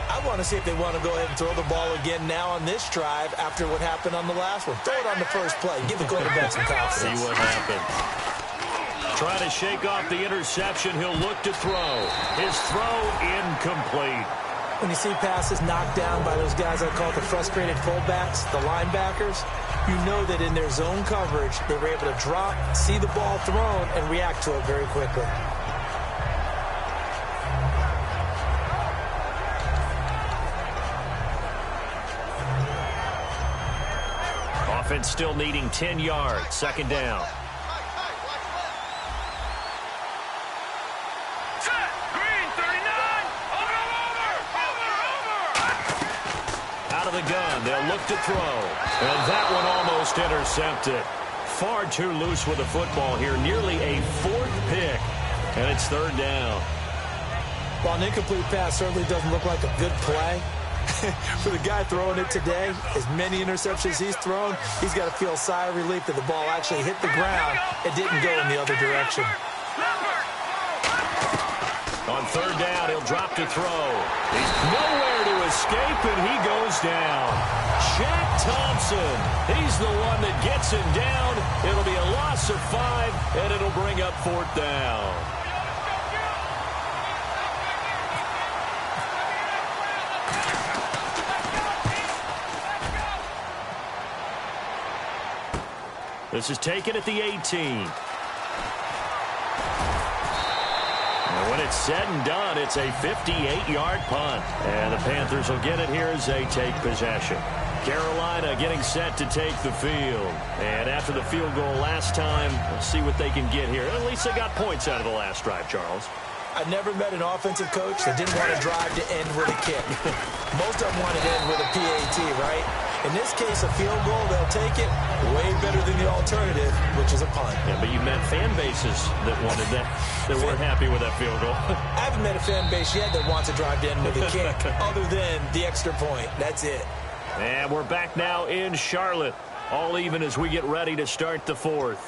I want to see if they want to go ahead and throw the ball again now on this drive after what happened on the last one. Throw it on the first play. Give the quarterback some confidence. See what happens. Trying to shake off the interception. He'll look to throw. His throw incomplete. When you see passes knocked down by those guys I call the frustrated fullbacks, the linebackers, you know that in their zone coverage, they were able to drop, see the ball thrown, and react to it very quickly. Offense still needing 10 yards. 2nd down. Out of the gun, they'll look to throw. And that one almost intercepted. Far too loose with the football here. Nearly a 4th pick. And it's 3rd down. While an incomplete pass certainly doesn't look like a good play, for the guy throwing it today, as many interceptions he's thrown, he's got to feel a sigh of relief that the ball actually hit the ground and didn't go in the other direction. On 3rd down, he'll drop to throw. He's nowhere to escape, and he goes down. Shaq Thompson, he's the one that gets him down. It'll be a loss of 5, and it'll bring up 4th down. This is taken at the 18. And when it's said and done, it's a 58-yard punt. And the Panthers will get it here as they take possession. Carolina getting set to take the field. And after the field goal last time, we'll see what they can get here. At least they got points out of the last drive, Charles. I've never met an offensive coach that didn't want to drive to end with a kick. Most of them wanted to end with a PAT, right? In this case, a field goal, they'll take it way better than the alternative, which is a punt. Yeah, but you met fan bases that wanted that, that weren't happy with that field goal. I haven't met a fan base yet that wants to drive to end with a kick, other than the extra point. That's it. And we're back now in Charlotte. All even as we get ready to start the 4th.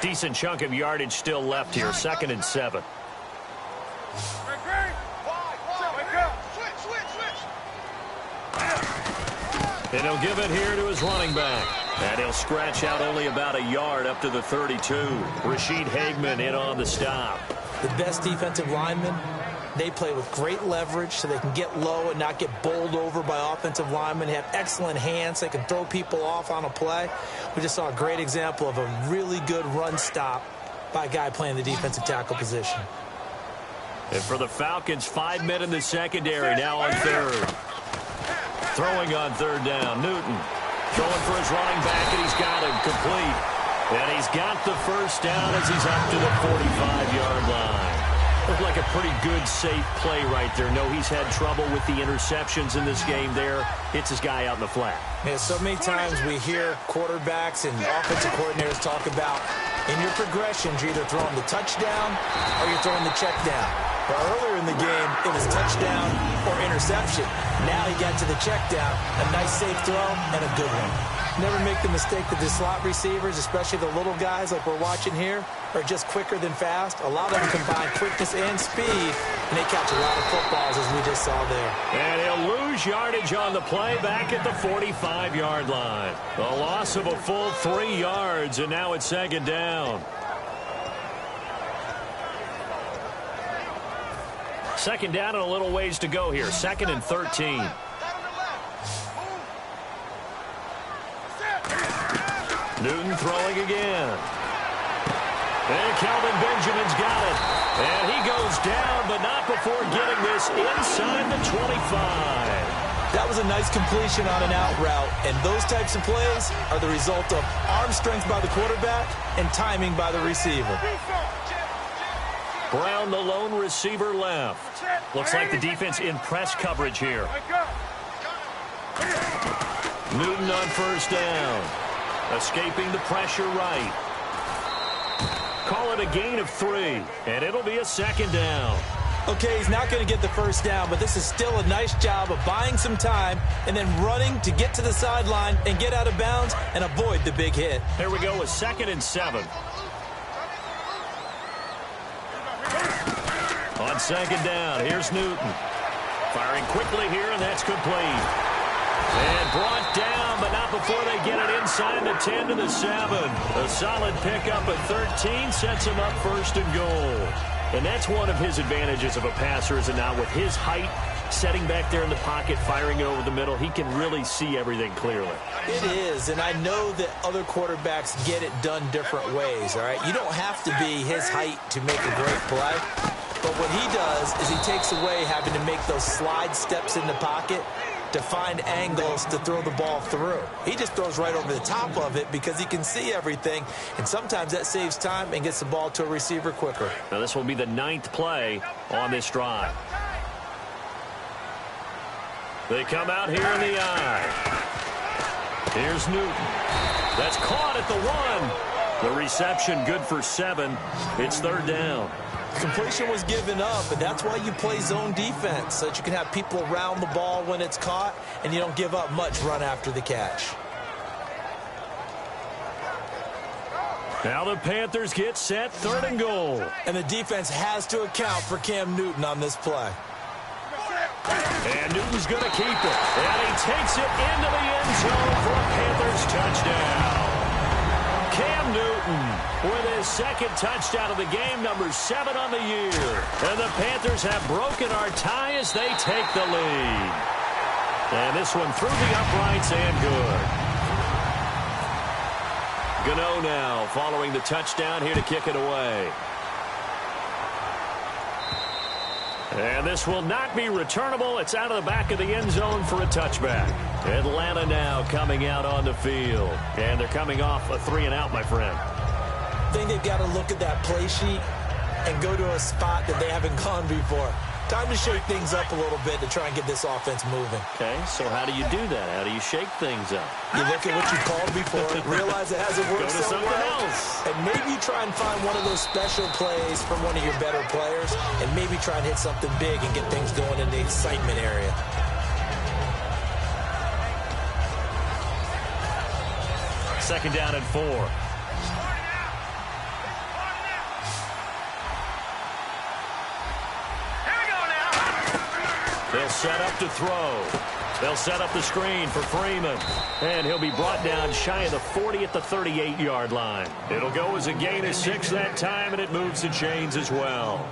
Decent chunk of yardage still left here. 2nd and 7. And he'll give it here to his running back. And he'll scratch out only about a yard up to the 32. Rashid Hageman in on the stop. The best defensive linemen, they play with great leverage so they can get low and not get bowled over by offensive linemen. They have excellent hands. They can throw people off on a play. We just saw a great example of a really good run stop by a guy playing the defensive tackle position. And for the Falcons, 5 men in the secondary now on 3rd. Throwing on 3rd down, Newton. Going for his running back, and he's got him complete. And he's got the first down as he's up to the 45-yard line. Looked like a pretty good, safe play right there. No, he's had trouble with the interceptions in this game there. Hits his guy out in the flat. Yeah, so many times we hear quarterbacks and offensive coordinators talk about in your progressions, you're either throwing the touchdown or you're throwing the check down. Well, earlier in the game, it was touchdown or interception. Now he got to the check down, a nice safe throw, and a good one. Never make the mistake that the slot receivers, especially the little guys like we're watching here, are just quicker than fast. A lot of them combine quickness and speed, and they catch a lot of footballs, as we just saw there. And he'll lose yardage on the play back at the 45-yard line. A loss of a full 3 yards, and now it's second down. Second down and a little ways to go here. 2nd and 13. Newton throwing again. And Kelvin Benjamin's got it. And he goes down, but not before getting this inside the 25. That was a nice completion on an out route, and those types of plays are the result of arm strength by the quarterback and timing by the receiver. Brown, the lone receiver, left. Looks like the defense in press coverage here. Newton on first down. Escaping the pressure right. Call it a gain of 3, and it'll be a second down. Okay, he's not going to get the first down, but this is still a nice job of buying some time and then running to get to the sideline and get out of bounds and avoid the big hit. Here we go with 2nd and 7. On second down, here's Newton. Firing quickly here, and that's complete. And brought down, but not before they get it inside the 10 to the 7. A solid pickup at 13 sets him up 1st and goal. And that's one of his advantages of a passer, is it not? With his height, setting back there in the pocket, firing it over the middle, he can really see everything clearly. It is, and I know that other quarterbacks get it done different ways, all right? You don't have to be his height to make a great play. But what he does is he takes away having to make those slide steps in the pocket to find angles to throw the ball through. He just throws right over the top of it because he can see everything, and sometimes that saves time and gets the ball to a receiver quicker. Now this will be the 9th play on this drive. They come out here in the eye. Here's Newton. That's caught at the 1. The reception good for 7. It's 3rd down. Completion was given up, and that's why you play zone defense, so that you can have people around the ball when it's caught, and you don't give up much run after the catch. Now the Panthers get set, 3rd and goal. And the defense has to account for Cam Newton on this play. And Newton's going to keep it. And he takes it into the end zone for a Panthers touchdown. Cam Newton with his 2nd touchdown of the game, number 7 on the year. And the Panthers have broken our tie as they take the lead. And this one through the uprights and good. Gano now following the touchdown here to kick it away. And this will not be returnable. It's out of the back of the end zone for a touchback. Atlanta now coming out on the field. And they're coming off a 3-and-out, my friend. I think they've got to look at that play sheet and go to a spot that they haven't gone before. Time to shake things up a little bit to try and get this offense moving. Okay, so how do you do that? How do you shake things up? You look at what you called before, realize it hasn't worked Go to so something well, else. and maybe try and find one of those special plays from one of your better players, and maybe try and hit something big and get things going in the excitement area. Second down and 4. They'll set up to throw. They'll set up the screen for Freeman. And he'll be brought down shy of the 40 at the 38-yard line. It'll go as a gain of 6 that time, and it moves the chains as well.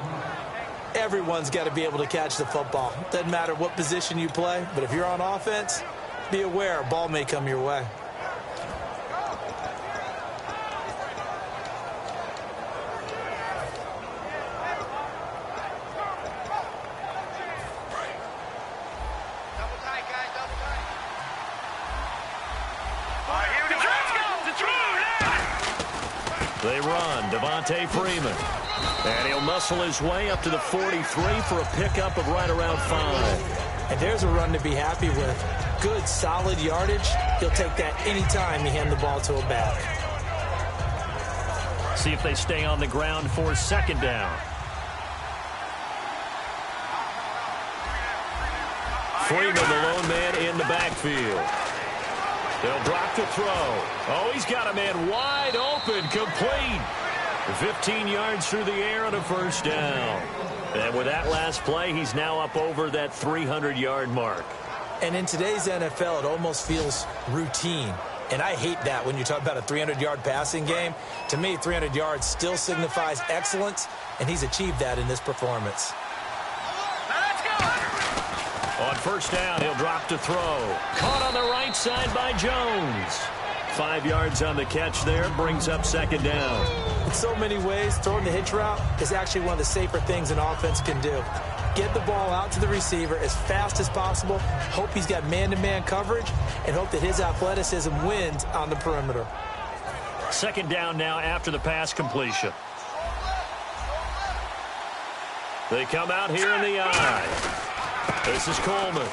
Everyone's got to be able to catch the football. Doesn't matter what position you play, but if you're on offense, be aware a ball may come your way. They run. Devontae Freeman. And he'll muscle his way up to the 43 for a pickup of right around 5. And there's a run to be happy with. Good, solid yardage. He'll take that anytime you hand the ball to a back. See if they stay on the ground for second down. Freeman, the lone man in the backfield. They'll drop to throw. Oh, he's got a man wide open, complete. 15 yards through the air on a first down. And with that last play, he's now up over that 300-yard mark. And in today's NFL, it almost feels routine. And I hate that when you talk about a 300-yard passing game. To me, 300 yards still signifies excellence, and he's achieved that in this performance. On first down, he'll drop to throw. Caught on the right side by Jones. 5 yards on the catch there, brings up second down. In so many ways, throwing the hitch route is actually one of the safer things an offense can do. Get the ball out to the receiver as fast as possible, hope he's got man-to-man coverage, and hope that his athleticism wins on the perimeter. Second down now after the pass completion. They come out here in the eye. This is Coleman.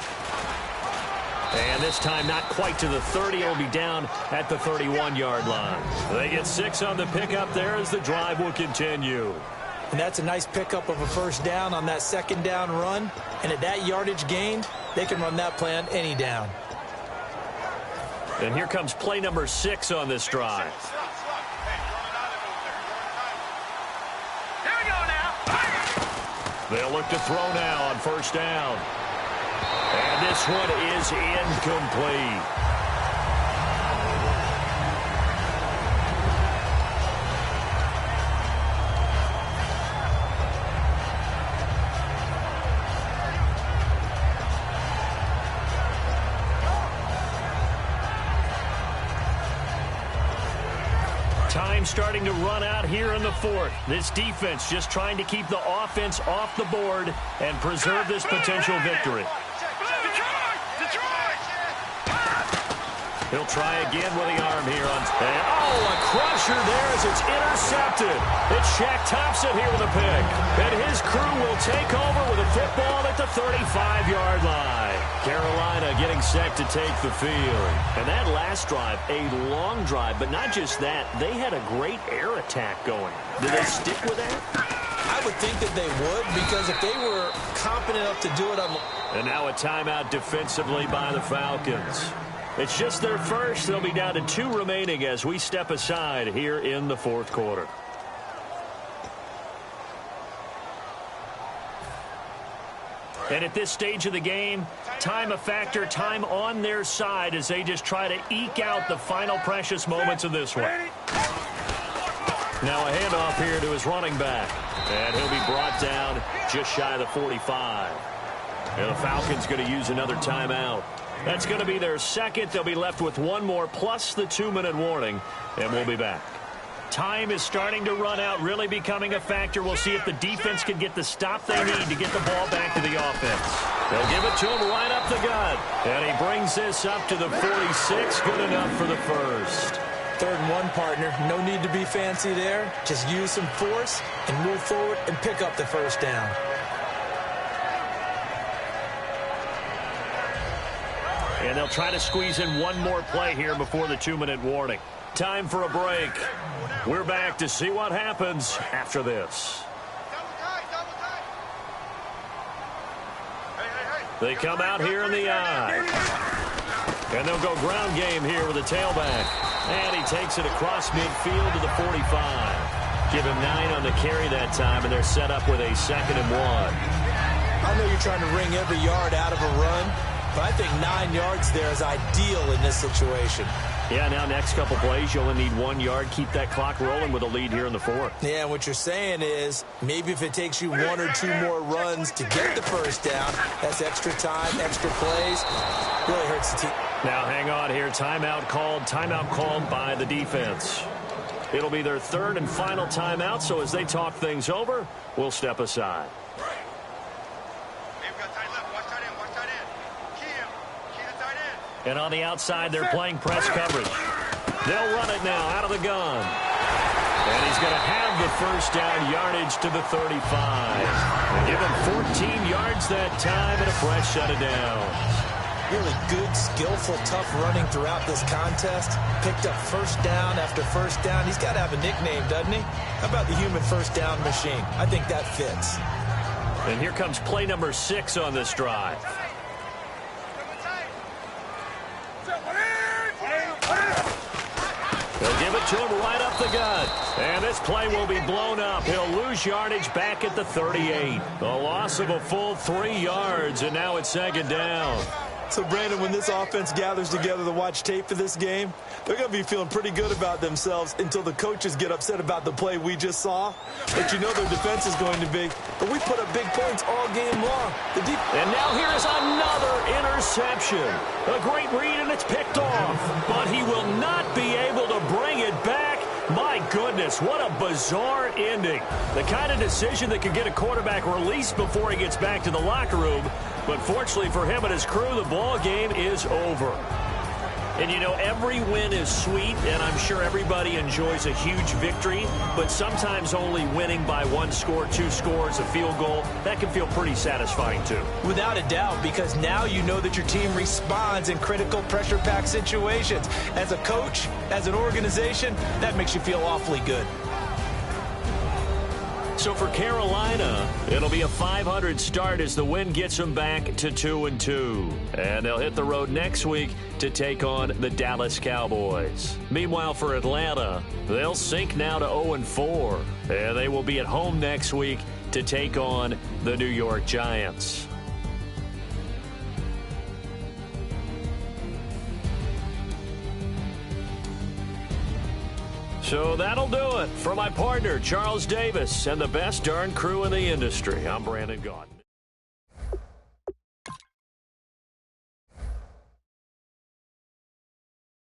And this time not quite to the 30. He'll be down at the 31-yard line. They get 6 on the pickup there as the drive will continue. And that's a nice pickup of a first down on that second down run. And at that yardage gained, they can run that play on any down. And here comes play number 6 on this drive. Here we go now. They'll look to throw now on first down. And this one is incomplete. Time starting to run out here in the fourth. This defense just trying to keep the offense off the board and preserve this potential victory. He'll try again with the arm here on. And, oh, a crusher there as it's intercepted. It's Shaq Thompson here with a pick. And his crew will take over with a football at the 35-yard line. Carolina getting set to take the field. And that last drive, a long drive, but not just that. They had a great air attack going. Did they stick with that? I would think that they would, because if they were competent enough to do it on. And now a timeout defensively by the Falcons. It's just their first. They'll be down to 2 remaining as we step aside here in the fourth quarter. And at this stage of the game, time a factor, time on their side as they just try to eke out the final precious moments of this one. Now a handoff here to his running back. And he'll be brought down just shy of the 45. And the Falcons going to use another timeout. That's going to be their second. They'll be left with 1 more plus the 2-minute warning, and we'll be back. Time is starting to run out, really becoming a factor. We'll see if the defense can get the stop they need to get the ball back to the offense. They'll give it to him right up the gut, and he brings this up to the 46. Good enough for the first. 3rd and 1, partner. No need to be fancy there. Just use some force and move forward and pick up the first down. And they'll try to squeeze in 1 more play here before the 2-minute warning. Time for a break. We're back to see what happens after this. They come out here in the eye. And they'll go ground game here with a tailback. And he takes it across midfield to the 45. Give him 9 on the carry that time, and they're set up with a 2nd and 1. I know you're trying to wring every yard out of a run, but I think 9 yards there is ideal in this situation. Yeah, now next couple plays, you only need 1 yard. Keep that clock rolling with a lead here in the fourth. Yeah, what you're saying is maybe if it takes you 1 or 2 more runs to get the first down, that's extra time, extra plays. Really hurts the team. Now hang on here. Timeout called by the defense. It'll be their 3rd and final timeout, so as they talk things over, we'll step aside. And on the outside, they're playing press coverage. They'll run it now out of the gun. And he's going to have the first down yardage to the 35. They give him 14 yards that time and a fresh set of downs. Really good, skillful, tough running throughout this contest. Picked up first down after first down. He's got to have a nickname, doesn't he? How about the human first down machine? I think that fits. And here comes play number 6 on this drive. They'll give it to him right up the gut. And this play will be blown up. He'll lose yardage back at the 38. A loss of a full 3 yards, and now it's second down. So, Brandon, when this offense gathers together to watch tape of this game, they're going to be feeling pretty good about themselves until the coaches get upset about the play we just saw. But you know their defense is going to be. But we put up big points all game long. And now here is another interception. A great read, and it's picked off. But he will not be able to bring it back. My goodness, what a bizarre ending. The kind of decision that could get a quarterback released before he gets back to the locker room. But fortunately for him and his crew, the ball game is over. And, you know, every win is sweet, and I'm sure everybody enjoys a huge victory. But sometimes only winning by 1 score, 2 scores, a field goal, that can feel pretty satisfying too. Without a doubt, because now you know that your team responds in critical pressure-packed situations. As a coach, as an organization, that makes you feel awfully good. So for Carolina, it'll be a .500 start as the win gets them back to 2-2. And they'll hit the road next week to take on the Dallas Cowboys. Meanwhile, for Atlanta, they'll sink now to 0-4. And they will be at home next week to take on the New York Giants. So that'll do it. For my partner, Charles Davis, and the best darn crew in the industry, I'm Brandon Gaudin.